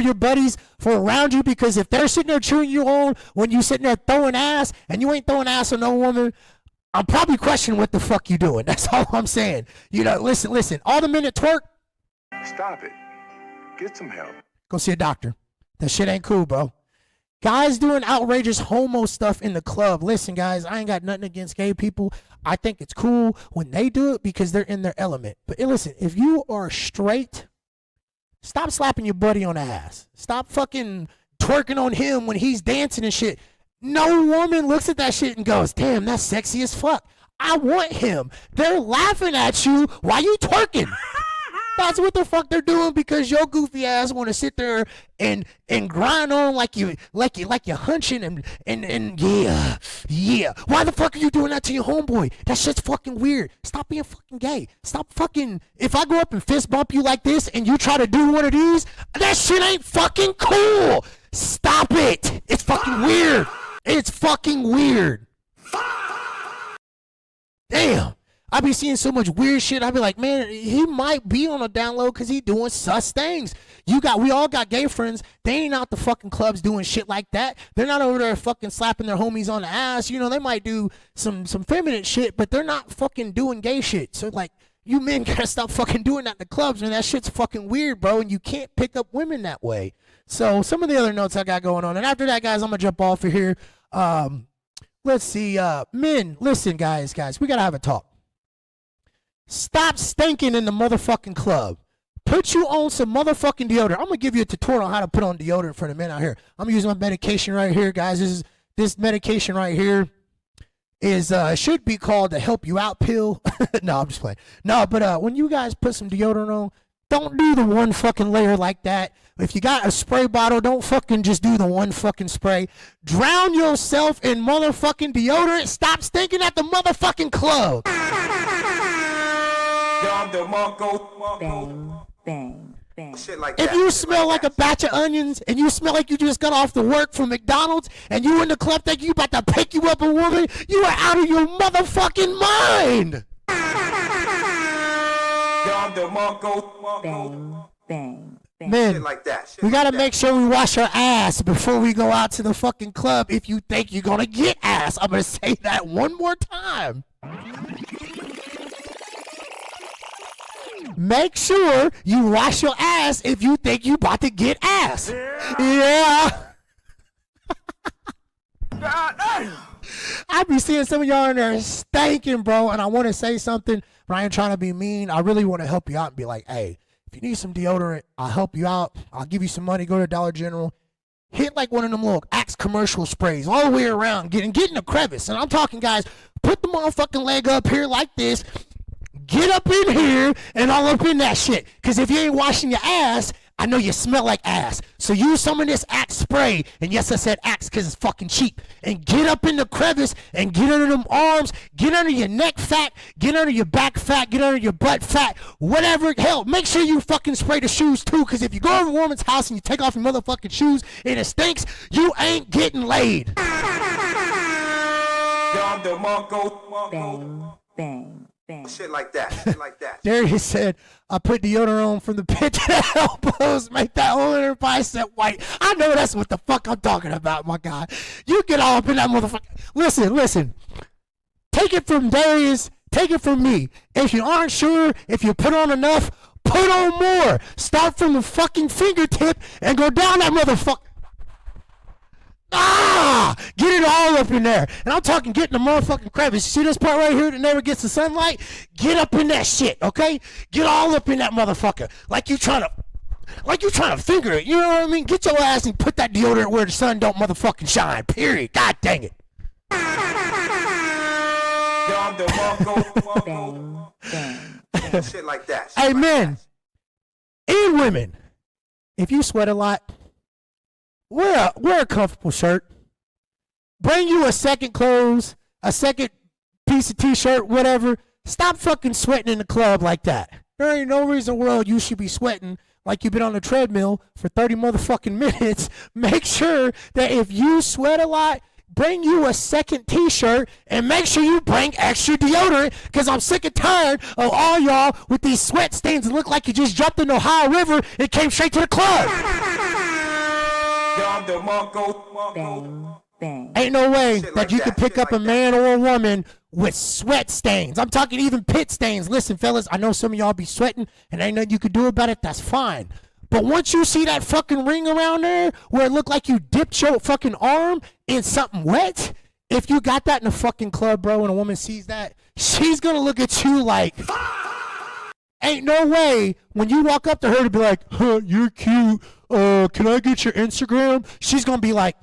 your buddies for around you, because if they're sitting there cheering you on when you sitting there throwing ass and you ain't throwing ass on no woman, I'm probably questioning what the fuck you doing. That's all I'm saying. You know, listen. All the men that twerk, Stop it. Get some help. go see a doctor. That shit ain't cool, bro. Guys doing outrageous homo stuff in the club. Listen, guys, I ain't got nothing against gay people. I think it's cool when they do it because they're in their element. But listen, if you are straight, stop slapping your buddy on the ass. Stop fucking twerking on him when he's dancing and shit. No woman looks at that shit and goes, damn, that's sexy as fuck. I want him. They're laughing at you while you twerking. That's what the fuck they're doing because your goofy ass want to sit there and grind on like you're hunching and yeah. Why the fuck are you doing that to your homeboy? That shit's fucking weird. Stop being fucking gay. Stop fucking. If I go up and fist bump you like this and you try to do one of these, that shit ain't fucking cool. Stop it. It's fucking weird. It's fucking weird. Damn. I be seeing so much weird shit. I be like, man, he might be on a down low because he doing sus things. We all got gay friends. They ain't out the fucking clubs doing shit like that. They're not over there fucking slapping their homies on the ass. You know, they might do some feminine shit, but they're not fucking doing gay shit. So like, you men gotta stop fucking doing that in the clubs, man. That shit's fucking weird, bro. And you can't pick up women that way. So some of the other notes I got going on, and after that, guys, I'm gonna jump off of here. Let's see, men, listen, guys, we gotta have a talk. Stop stinking in the motherfucking club. Put you on some motherfucking deodorant. I'm gonna give you a tutorial on how to put on deodorant for the men out here. I'm using my medication right here, guys. This medication right here is should be called the help you out pill. No, I'm just playing. No, but when you guys put some deodorant on, don't do the one fucking layer like that. If you got a spray bottle, don't fucking just do the one fucking spray. Drown yourself in motherfucking deodorant. Stop stinking at the motherfucking club. Bang. Shit like If that. you Shit smell like a batch of onions and you smell like you just got off the work from McDonald's and you in the club think you about to pick you up a woman, you are out of your motherfucking mind. Bang. Men, Shit like that. Shit we gotta like that. make sure we wash our ass before we go out to the fucking club if you think you're gonna get ass. I'm gonna say that one more time. Make sure you wash your ass if you think you about to get ass. Yeah. I be seeing some of y'all in there stinking, bro, and I want to say something, but I ain't trying to be mean. I really want to help you out and be like, hey, if you need some deodorant, I'll help you out. I'll give you some money. Go to Dollar General. Hit like one of them little Axe commercial sprays all the way around. Get in a crevice. And I'm talking, guys, put the motherfucking leg up here like this. Get up in here and all up in that shit. Because if you ain't washing your ass, I know you smell like ass. So use some of this Axe spray. And yes, I said Axe because it's fucking cheap. And get up in the crevice and get under them arms. Get under your neck fat. Get under your back fat. Get under your butt fat. Whatever. Hell, make sure you fucking spray the shoes too. Because if you go over a woman's house and you take off your motherfucking shoes and it stinks, you ain't getting laid. Bang. Shit like that. Shit like that. There he said, I put deodorant on from the pit to the elbows, make that whole inner bicep white. I know that's what the fuck I'm talking about, my God. You get all up in that motherfucker. Listen. Take it from Darius. Take it from me. If you aren't sure if you put on enough, Put on more. Start from the fucking fingertip and go down that motherfucker. Get it all up in there. And I'm talking getting the motherfucking crevice. See this part right here that never gets the sunlight? Get up in that shit, okay? Get all up in that motherfucker. Like you trying to finger it. You know what I mean? Get your ass and put that deodorant where the sun don't motherfucking shine. Period. God dang it. Bang, bang. Shit like that. Shit Hey, like men that. and women, if you sweat a lot, wear a comfortable shirt. Bring you a second clothes, a second piece of t-shirt, whatever. Stop fucking sweating in the club like that. There ain't no reason in the world you should be sweating like you've been on the treadmill for 30 motherfucking minutes. Make sure that if you sweat a lot, bring you a second t-shirt and make sure you bring extra deodorant, because I'm sick and tired of all y'all with these sweat stains that look like you just jumped in the Ohio River and came straight to the club. Bang, bang. Ain't no way Shit that like you that, can pick shit up a like man or a woman with sweat stains. I'm talking even pit stains. Listen, fellas, I know some of y'all be sweating and ain't nothing you can do about it. That's fine. But once you see that fucking ring around there where it looked like you dipped your fucking arm in something wet, if you got that in a fucking club, bro, and a woman sees that, she's gonna look at you like, ain't no way when you walk up to her to be like, huh, you're cute. Can I get your Instagram? She's gonna be like,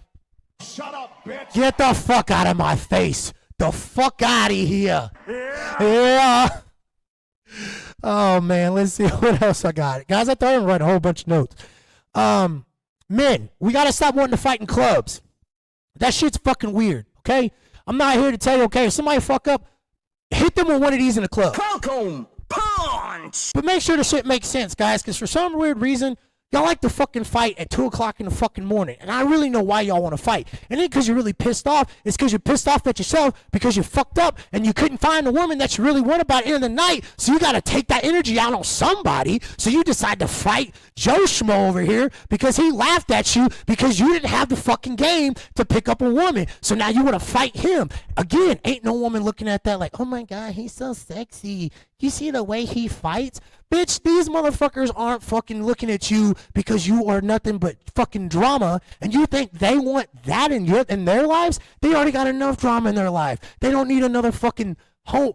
Shut up, bitch. get the fuck out of my face. The fuck out of here. Yeah. Oh, man. Let's see what else I got. Guys, I thought I was write a whole bunch of notes. Men, we got to stop wanting to fight in clubs. That shit's fucking weird, okay? I'm not here to tell you, okay, if somebody fuck up, hit them with one of these in the club. Welcome, punch! But make sure the shit makes sense, guys, because for some weird reason, y'all like to fucking fight at 2 o'clock in the fucking morning. And I really know why y'all want to fight. And then because you're really pissed off, it's because you're pissed off at yourself because you fucked up and you couldn't find the woman that you really want about in the night. So you got to take that energy out on somebody. So you decide to fight Joe Schmo over here because he laughed at you because you didn't have the fucking game to pick up a woman. So now you want to fight him. Again, ain't no woman looking at that like, oh my God, he's so sexy. You see the way he fights? Bitch, these motherfuckers aren't fucking looking at you because you are nothing but fucking drama, and you think they want that in their lives? They already got enough drama in their life. They don't need another fucking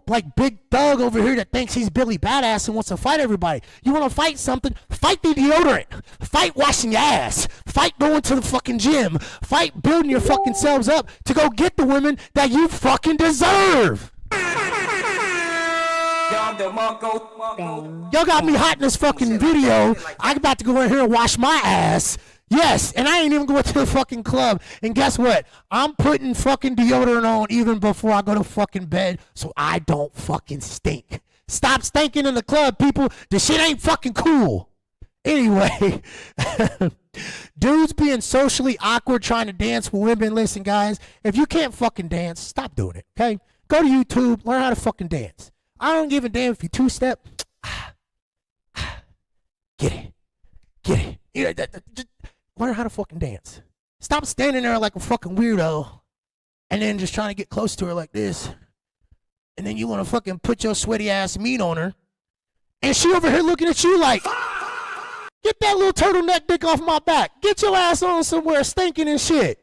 like big thug over here that thinks he's Billy Badass and wants to fight everybody. You want to fight something? Fight the deodorant. Fight washing your ass. Fight going to the fucking gym. Fight building your fucking selves up to go get the women that you fucking deserve. Bang. Y'all got me hot in this fucking video. I'm about to go in here and wash my ass. Yes, and I ain't even going to the fucking club. And guess what? I'm putting fucking deodorant on even before I go to fucking bed so I don't fucking stink. Stop stinking in the club, people. The shit ain't fucking cool. Anyway, dudes being socially awkward trying to dance with women. Listen, guys, if you can't fucking dance, stop doing it, okay? Go to YouTube, learn how to fucking dance. I don't give a damn if you two-step. Get it. Get it. Just learn how to fucking dance. Stop standing there like a fucking weirdo and then just trying to get close to her like this. And then you want to fucking put your sweaty ass meat on her. And she over here looking at you like, get that little turtleneck dick off my back. Get your ass on somewhere stinking and shit.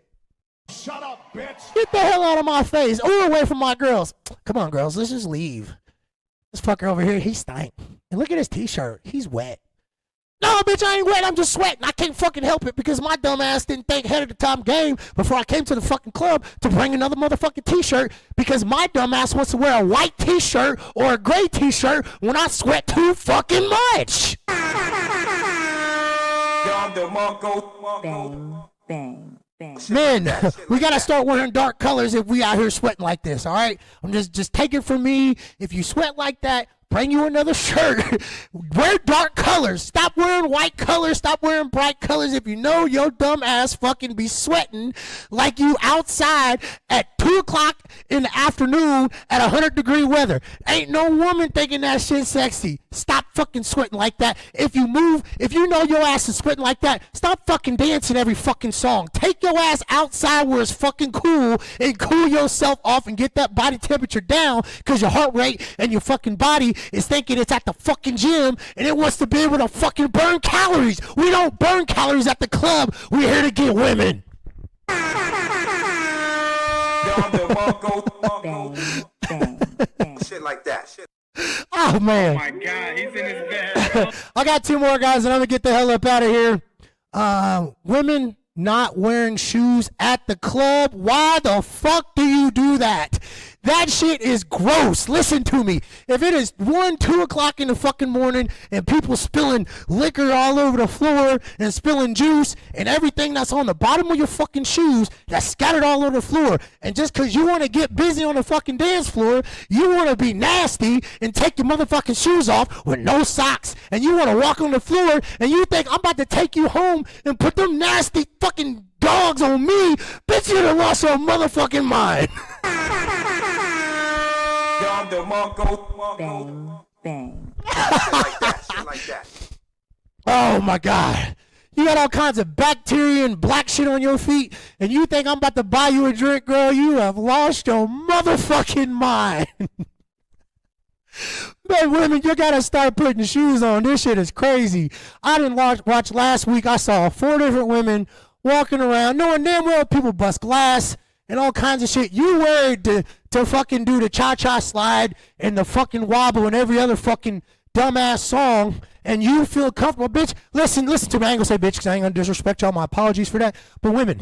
Shut up, bitch. Get the hell out of my face or away from my girls. Come on, girls, let's just leave. This fucker over here, he stank. And look at his t-shirt. He's wet. No, bitch, I ain't wet. I'm just sweating. I can't fucking help it because my dumb ass didn't think ahead of the time game before I came to the fucking club to bring another motherfucking t-shirt because my dumb ass wants to wear a white t-shirt or a gray t-shirt when I sweat too fucking much. Bang, bang, bang. Men, we gotta start wearing dark colors if we out here sweating like this, all right? I'm just take it from me. If you sweat like that, bring you another shirt. Wear dark colors. Stop wearing white colors. Stop wearing bright colors. If you know your dumb ass fucking be sweating like you outside at 2 o'clock in the afternoon at 100-degree weather. Ain't no woman thinking that shit sexy. Stop fucking sweating like that. If you know your ass is sweating like that, stop fucking dancing every fucking song. Take your your ass outside where it's fucking cool and cool yourself off and get that body temperature down because your heart rate and your fucking body is thinking it's at the fucking gym and it wants to be able to fucking burn calories. We don't burn calories at the club. We're here to get women. Bang, bang, bang. Shit like that. Shit. Oh, man. Oh my God, he's in his bag. I got two more guys and I'm going to get the hell up out of here. Women not wearing shoes at the club. Why the fuck do you do that? That shit is gross. Listen to me. If it is 1, 2 o'clock in the fucking morning and people spilling liquor all over the floor and spilling juice and everything that's on the bottom of your fucking shoes that's scattered all over the floor, and just because you want to get busy on the fucking dance floor, you want to be nasty and take your motherfucking shoes off with no socks, and you want to walk on the floor and you think I'm about to take you home and put them nasty fucking dogs on me, bitch, you done lost your motherfucking mind. Bang, bang. Shit like that. Shit like that. Oh my God. You got all kinds of bacteria and black shit on your feet, and you think I'm about to buy you a drink, girl? You have lost your motherfucking mind. Man, women, you gotta start putting shoes on. This shit is crazy. I didn't watch last week. I saw 4 different women walking around, knowing damn well people bust glass and all kinds of shit. You wear it to fucking do the cha-cha slide and the fucking wobble and every other fucking dumbass song, and you feel comfortable. Bitch, listen to me. I ain't gonna say bitch because I ain't gonna disrespect y'all. My apologies for that. But women,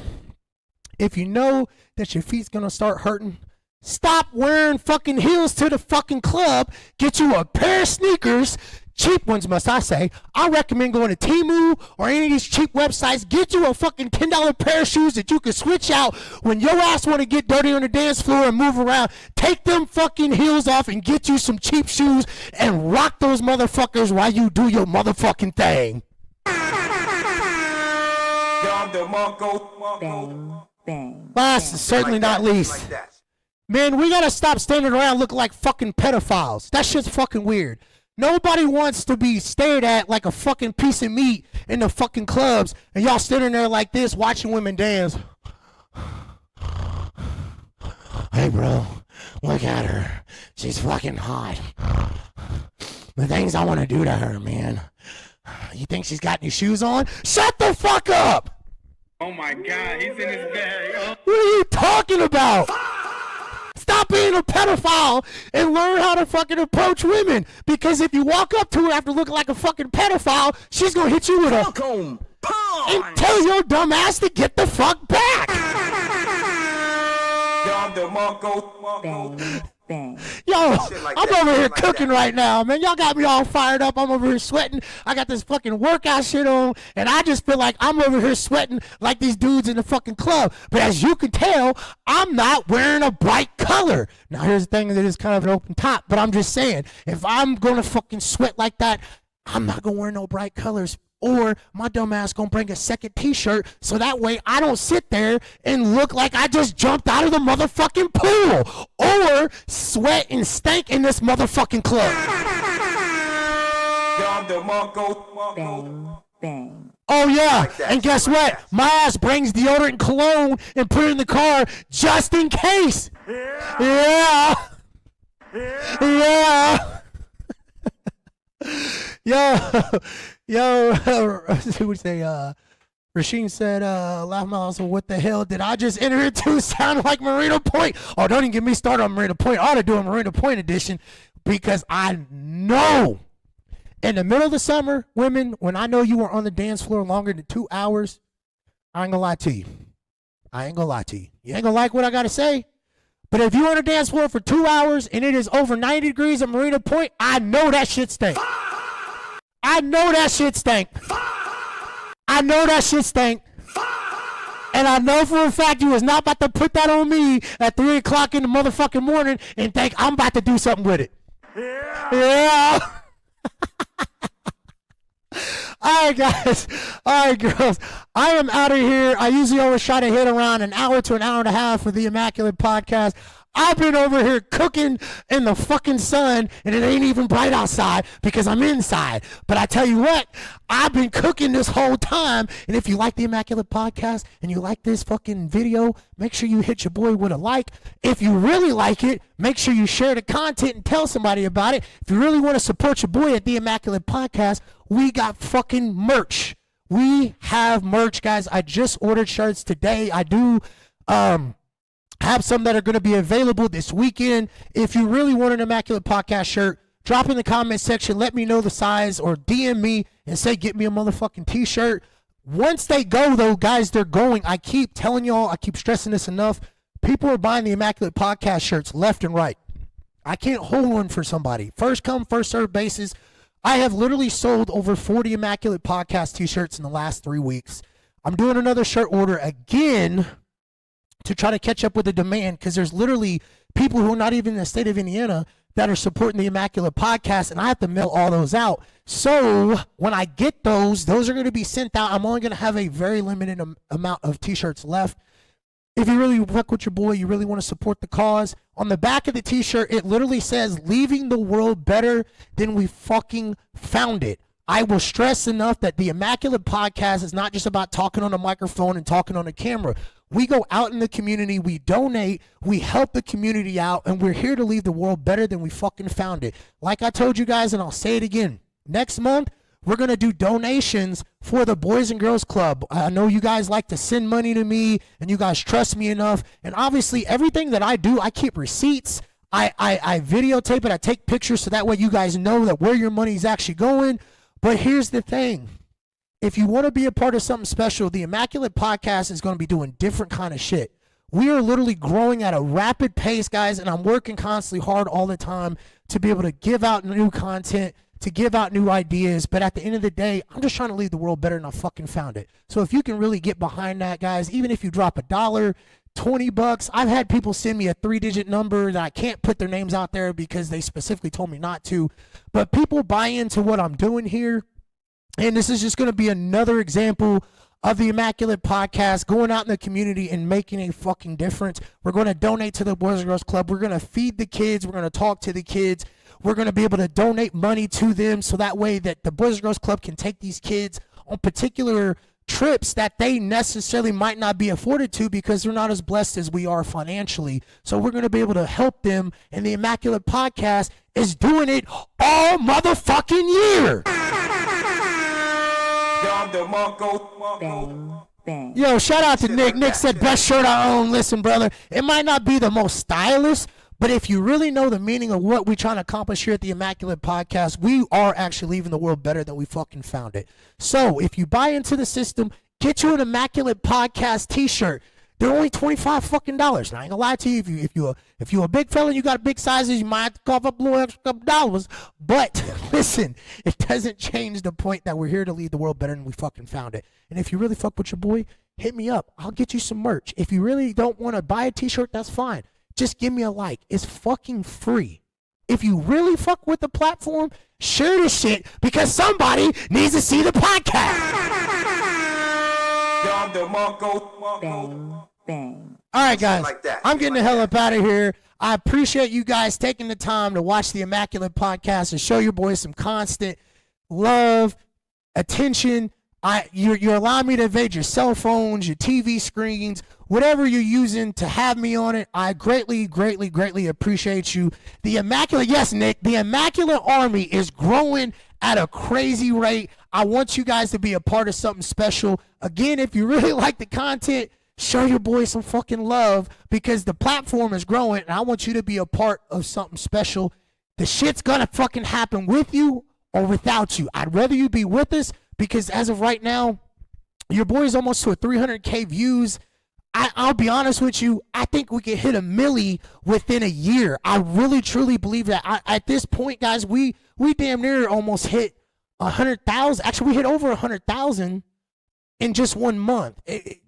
if you know that your feet's gonna start hurting, stop wearing fucking heels to the fucking club. Get you a pair of sneakers. Cheap ones, must I say. I recommend going to Temu or any of these cheap websites. Get you a fucking $10 pair of shoes that you can switch out when your ass want to get dirty on the dance floor and move around. Take them fucking heels off and get you some cheap shoes and rock those motherfuckers while you do your motherfucking thing. Bang, bang. Last, bang. certainly Like not that. least. Like that. Man, we gotta stop standing around looking like fucking pedophiles. That shit's fucking weird. Nobody wants to be stared at like a fucking piece of meat in the fucking clubs, and y'all standing there like this watching women dance. Hey, bro, look at her. She's fucking hot. The things I want to do to her, man. You think she's got any shoes on? Shut the fuck up! Oh my God, he's in his bag. Oh. What are you talking about? Stop being a pedophile and learn how to fucking approach women. Because if you walk up to her after looking like a fucking pedophile, she's gonna hit you with a Welcome, punch. and tell your dumb ass to get the fuck back. Bang, bang. Yo, Shit like I'm that, over shit here like cooking that. right now, man. Y'all got me all fired up. I'm over here sweating. I got this fucking workout shit on, and I just feel like I'm over here sweating like these dudes in the fucking club. But as you can tell, I'm not wearing a bright color. Now, here's the thing that is kind of an open top, but I'm just saying, if I'm gonna fucking sweat like that, I'm not gonna wear no bright colors. Or my dumb ass gonna bring a second t-shirt so that way I don't sit there and look like I just jumped out of the motherfucking pool. Or sweat and stank in this motherfucking club. Bang, bang. Oh yeah, Like that, and guess like what? that. My ass brings deodorant and cologne and put it in the car just in case. Yeah. Yo, who would say, Rasheen said, laugh my ass, what the hell did I just enter into? Sound like Marina Point. Oh, don't even get me started on Marina Point. I ought to do a Marina Point edition because I know in the middle of the summer, women, when I know you were on the dance floor longer than 2 hours, I ain't gonna lie to you. You ain't gonna like what I gotta say. But if you're on a dance floor for 2 hours and it is over 90 degrees at Marina Point, I know that shit stink. I know that shit stank. And I know for a fact you was not about to put that on me at 3 o'clock in the motherfucking morning and think I'm about to do something with it. Yeah. All right, guys. All right, girls. I am out of here. I usually always try to hit around an hour to an hour and a half for the Immaculate podcast. I've been over here cooking in the fucking sun, and it ain't even bright outside because I'm inside. But I tell you what, I've been cooking this whole time. And if you like the Immaculate Podcast and you like this fucking video, make sure you hit your boy with a like. If you really like it, make sure you share the content and tell somebody about it. If you really want to support your boy at the Immaculate Podcast, we got fucking merch. We have merch, guys. I just ordered shirts today. I do have some that are going to be available this weekend. If you really want an Immaculate Podcast shirt, drop in the comment section. Let me know the size or DM me and say, get me a motherfucking t-shirt. Once they go, though, guys, they're going. I keep telling y'all, I keep stressing this enough. People are buying the Immaculate Podcast shirts left and right. I can't hold one for somebody. First come, first served basis. I have literally sold over 40 Immaculate Podcast t-shirts in the last 3 weeks. I'm doing another shirt order again to try to catch up with the demand, because there's literally people who are not even in the state of Indiana that are supporting the Immaculate Podcast, and I have to mail all those out. So when I get those are going to be sent out. I'm only going to have a very limited amount of t-shirts left. If you really fuck with your boy, you really want to support the cause, on the back of the t-shirt, it literally says, leaving the world better than we fucking found it. I will stress enough that the Immaculate Podcast is not just about talking on a microphone and talking on a camera. We go out in the community, we donate, we help the community out, and we're here to leave the world better than we fucking found it. Like I told you guys, and I'll say it again, next month, we're going to do donations for the Boys and Girls Club. I know you guys like to send money to me, and you guys trust me enough. And obviously, everything that I do, I keep receipts. I videotape it. I take pictures so that way you guys know that where your money is actually going. But here's the thing. If you want to be a part of something special, the Immaculate Podcast is going to be doing different kind of shit. We are literally growing at a rapid pace, guys, and I'm working constantly hard all the time to be able to give out new content, to give out new ideas. But at the end of the day, I'm just trying to leave the world better than I fucking found it. So if you can really get behind that, guys, even if you drop $1, $20, I've had people send me a 3-digit number that I can't put their names out there because they specifically told me not to. But people buy into what I'm doing here. And this is just going to be another example of the Immaculate Podcast going out in the community and making a fucking difference. We're going to donate to the Boys and Girls Club. We're going to feed the kids. We're going to talk to the kids. We're going to be able to donate money to them so that way that the Boys and Girls Club can take these kids on particular trips that they necessarily might not be afforded to because they're not as blessed as we are financially. So we're going to be able to help them, and the Immaculate Podcast is doing it all motherfucking year. Bang, bang. Yo, shout out to Nick. Nick said, best shirt I own. Listen, brother, it might not be the most stylish, but if you really know the meaning of what we're trying to accomplish here at the Immaculate Podcast, we are actually leaving the world better than we fucking found it. So if you buy into the system, get you an Immaculate Podcast t-shirt. They're only $25 fucking dollars. Now, I ain't gonna lie to you. If you're a big fella and you got big sizes, you might have to cough up a little extra couple dollars. But listen, it doesn't change the point that we're here to leave the world better than we fucking found it. And if you really fuck with your boy, hit me up. I'll get you some merch. If you really don't want to buy a t-shirt, that's fine. Just give me a like. It's fucking free. If you really fuck with the platform, share this shit because somebody needs to see the podcast. Bang, bang. All right, guys. Like that. I'm getting the hell up out of here. I appreciate you guys taking the time to watch the Immaculate Podcast and show your boys some constant love, attention. You're allowing me to invade your cell phones, your TV screens, whatever you're using to have me on it. I greatly, greatly, greatly appreciate you. The Immaculate, yes, Nick, the Immaculate Army is growing at a crazy rate. I want you guys to be a part of something special. Again, if you really like the content, show your boy some fucking love because the platform is growing and I want you to be a part of something special. The shit's gonna fucking happen with you or without you. I'd rather you be with us because as of right now, your boy's almost to a 300K views. I'll be honest with you, I think we could hit 1 million within a year. I really, truly believe that. At this point, guys, we damn near almost hit 100,000. Actually, we hit over 100,000 in just 1 month.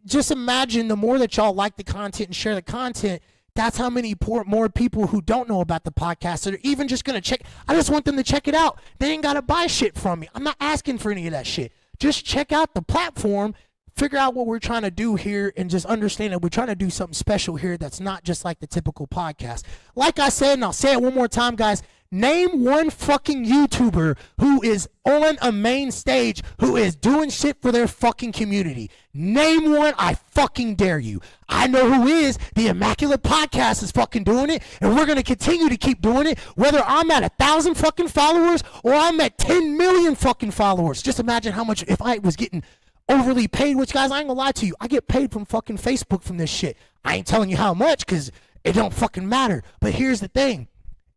Just imagine the more that y'all like the content and share the content, that's how many more people who don't know about the podcast that are even just going to check. I just want them to check it out. They ain't got to buy shit from me. I'm not asking for any of that shit. Just check out the platform, figure out what we're trying to do here and just understand that we're trying to do something special here that's not just like the typical podcast. Like I said, and I'll say it one more time, guys, name one fucking YouTuber who is on a main stage who is doing shit for their fucking community. Name one, I fucking dare you. I know who is. The Immaculate Podcast is fucking doing it, and we're going to continue to keep doing it, whether I'm at 1,000 fucking followers or I'm at 10 million fucking followers. Just imagine how much, if I was getting overly paid, which, guys, I ain't gonna lie to you, I get paid from fucking Facebook from this shit. I ain't telling you how much because it don't fucking matter. But here's the thing.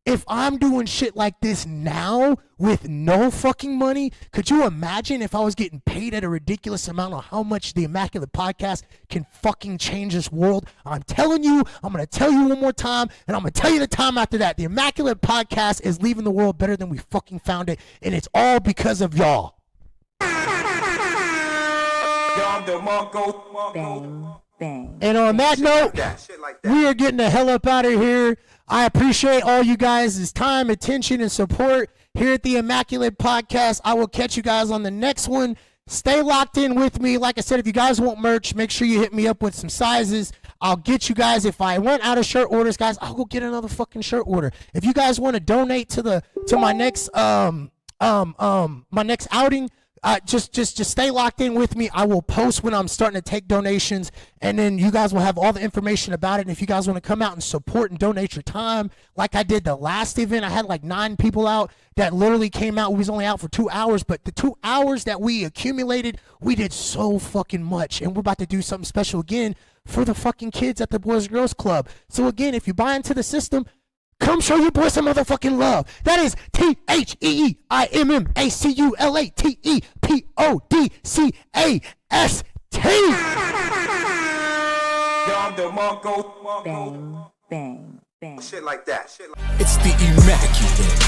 If I'm doing shit like this now with no fucking money, could you imagine if I was getting paid at a ridiculous amount of how much the Immaculate Podcast can fucking change this world? I'm telling you, I'm going to tell you one more time, and I'm going to tell you the time after that. The Immaculate Podcast is leaving the world better than we fucking found it, and it's all because of y'all. Bang, bang. And on that note, Shit like that. we are getting the hell up out of here. I appreciate all you guys' time, attention, and support here at the Immaculate Podcast. I will catch you guys on the next one. Stay locked in with me. Like I said, if you guys want merch, make sure you hit me up with some sizes. I'll get you guys. If I run out of shirt orders, guys, I'll go get another fucking shirt order. If you guys want to donate to my next my next outing, just stay locked in with me. I will post when I'm starting to take donations, and then you guys will have all the information about it. And if you guys want to come out and support and donate your time, like I did the last event, I had like 9 people out that literally came out. We was only out for 2 hours, but the 2 hours that we accumulated, we did so fucking much. And we're about to do something special again for the fucking kids at the Boys and Girls Club. So again, if you buy into the system, come show your boy some motherfucking love. That is THEIMMACULATE. Bang, bang, bang. Shit like that. Shit like It's the Immaculate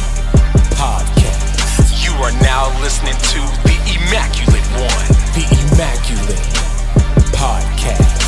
Podcast. You are now listening to the Immaculate One. The Immaculate Podcast.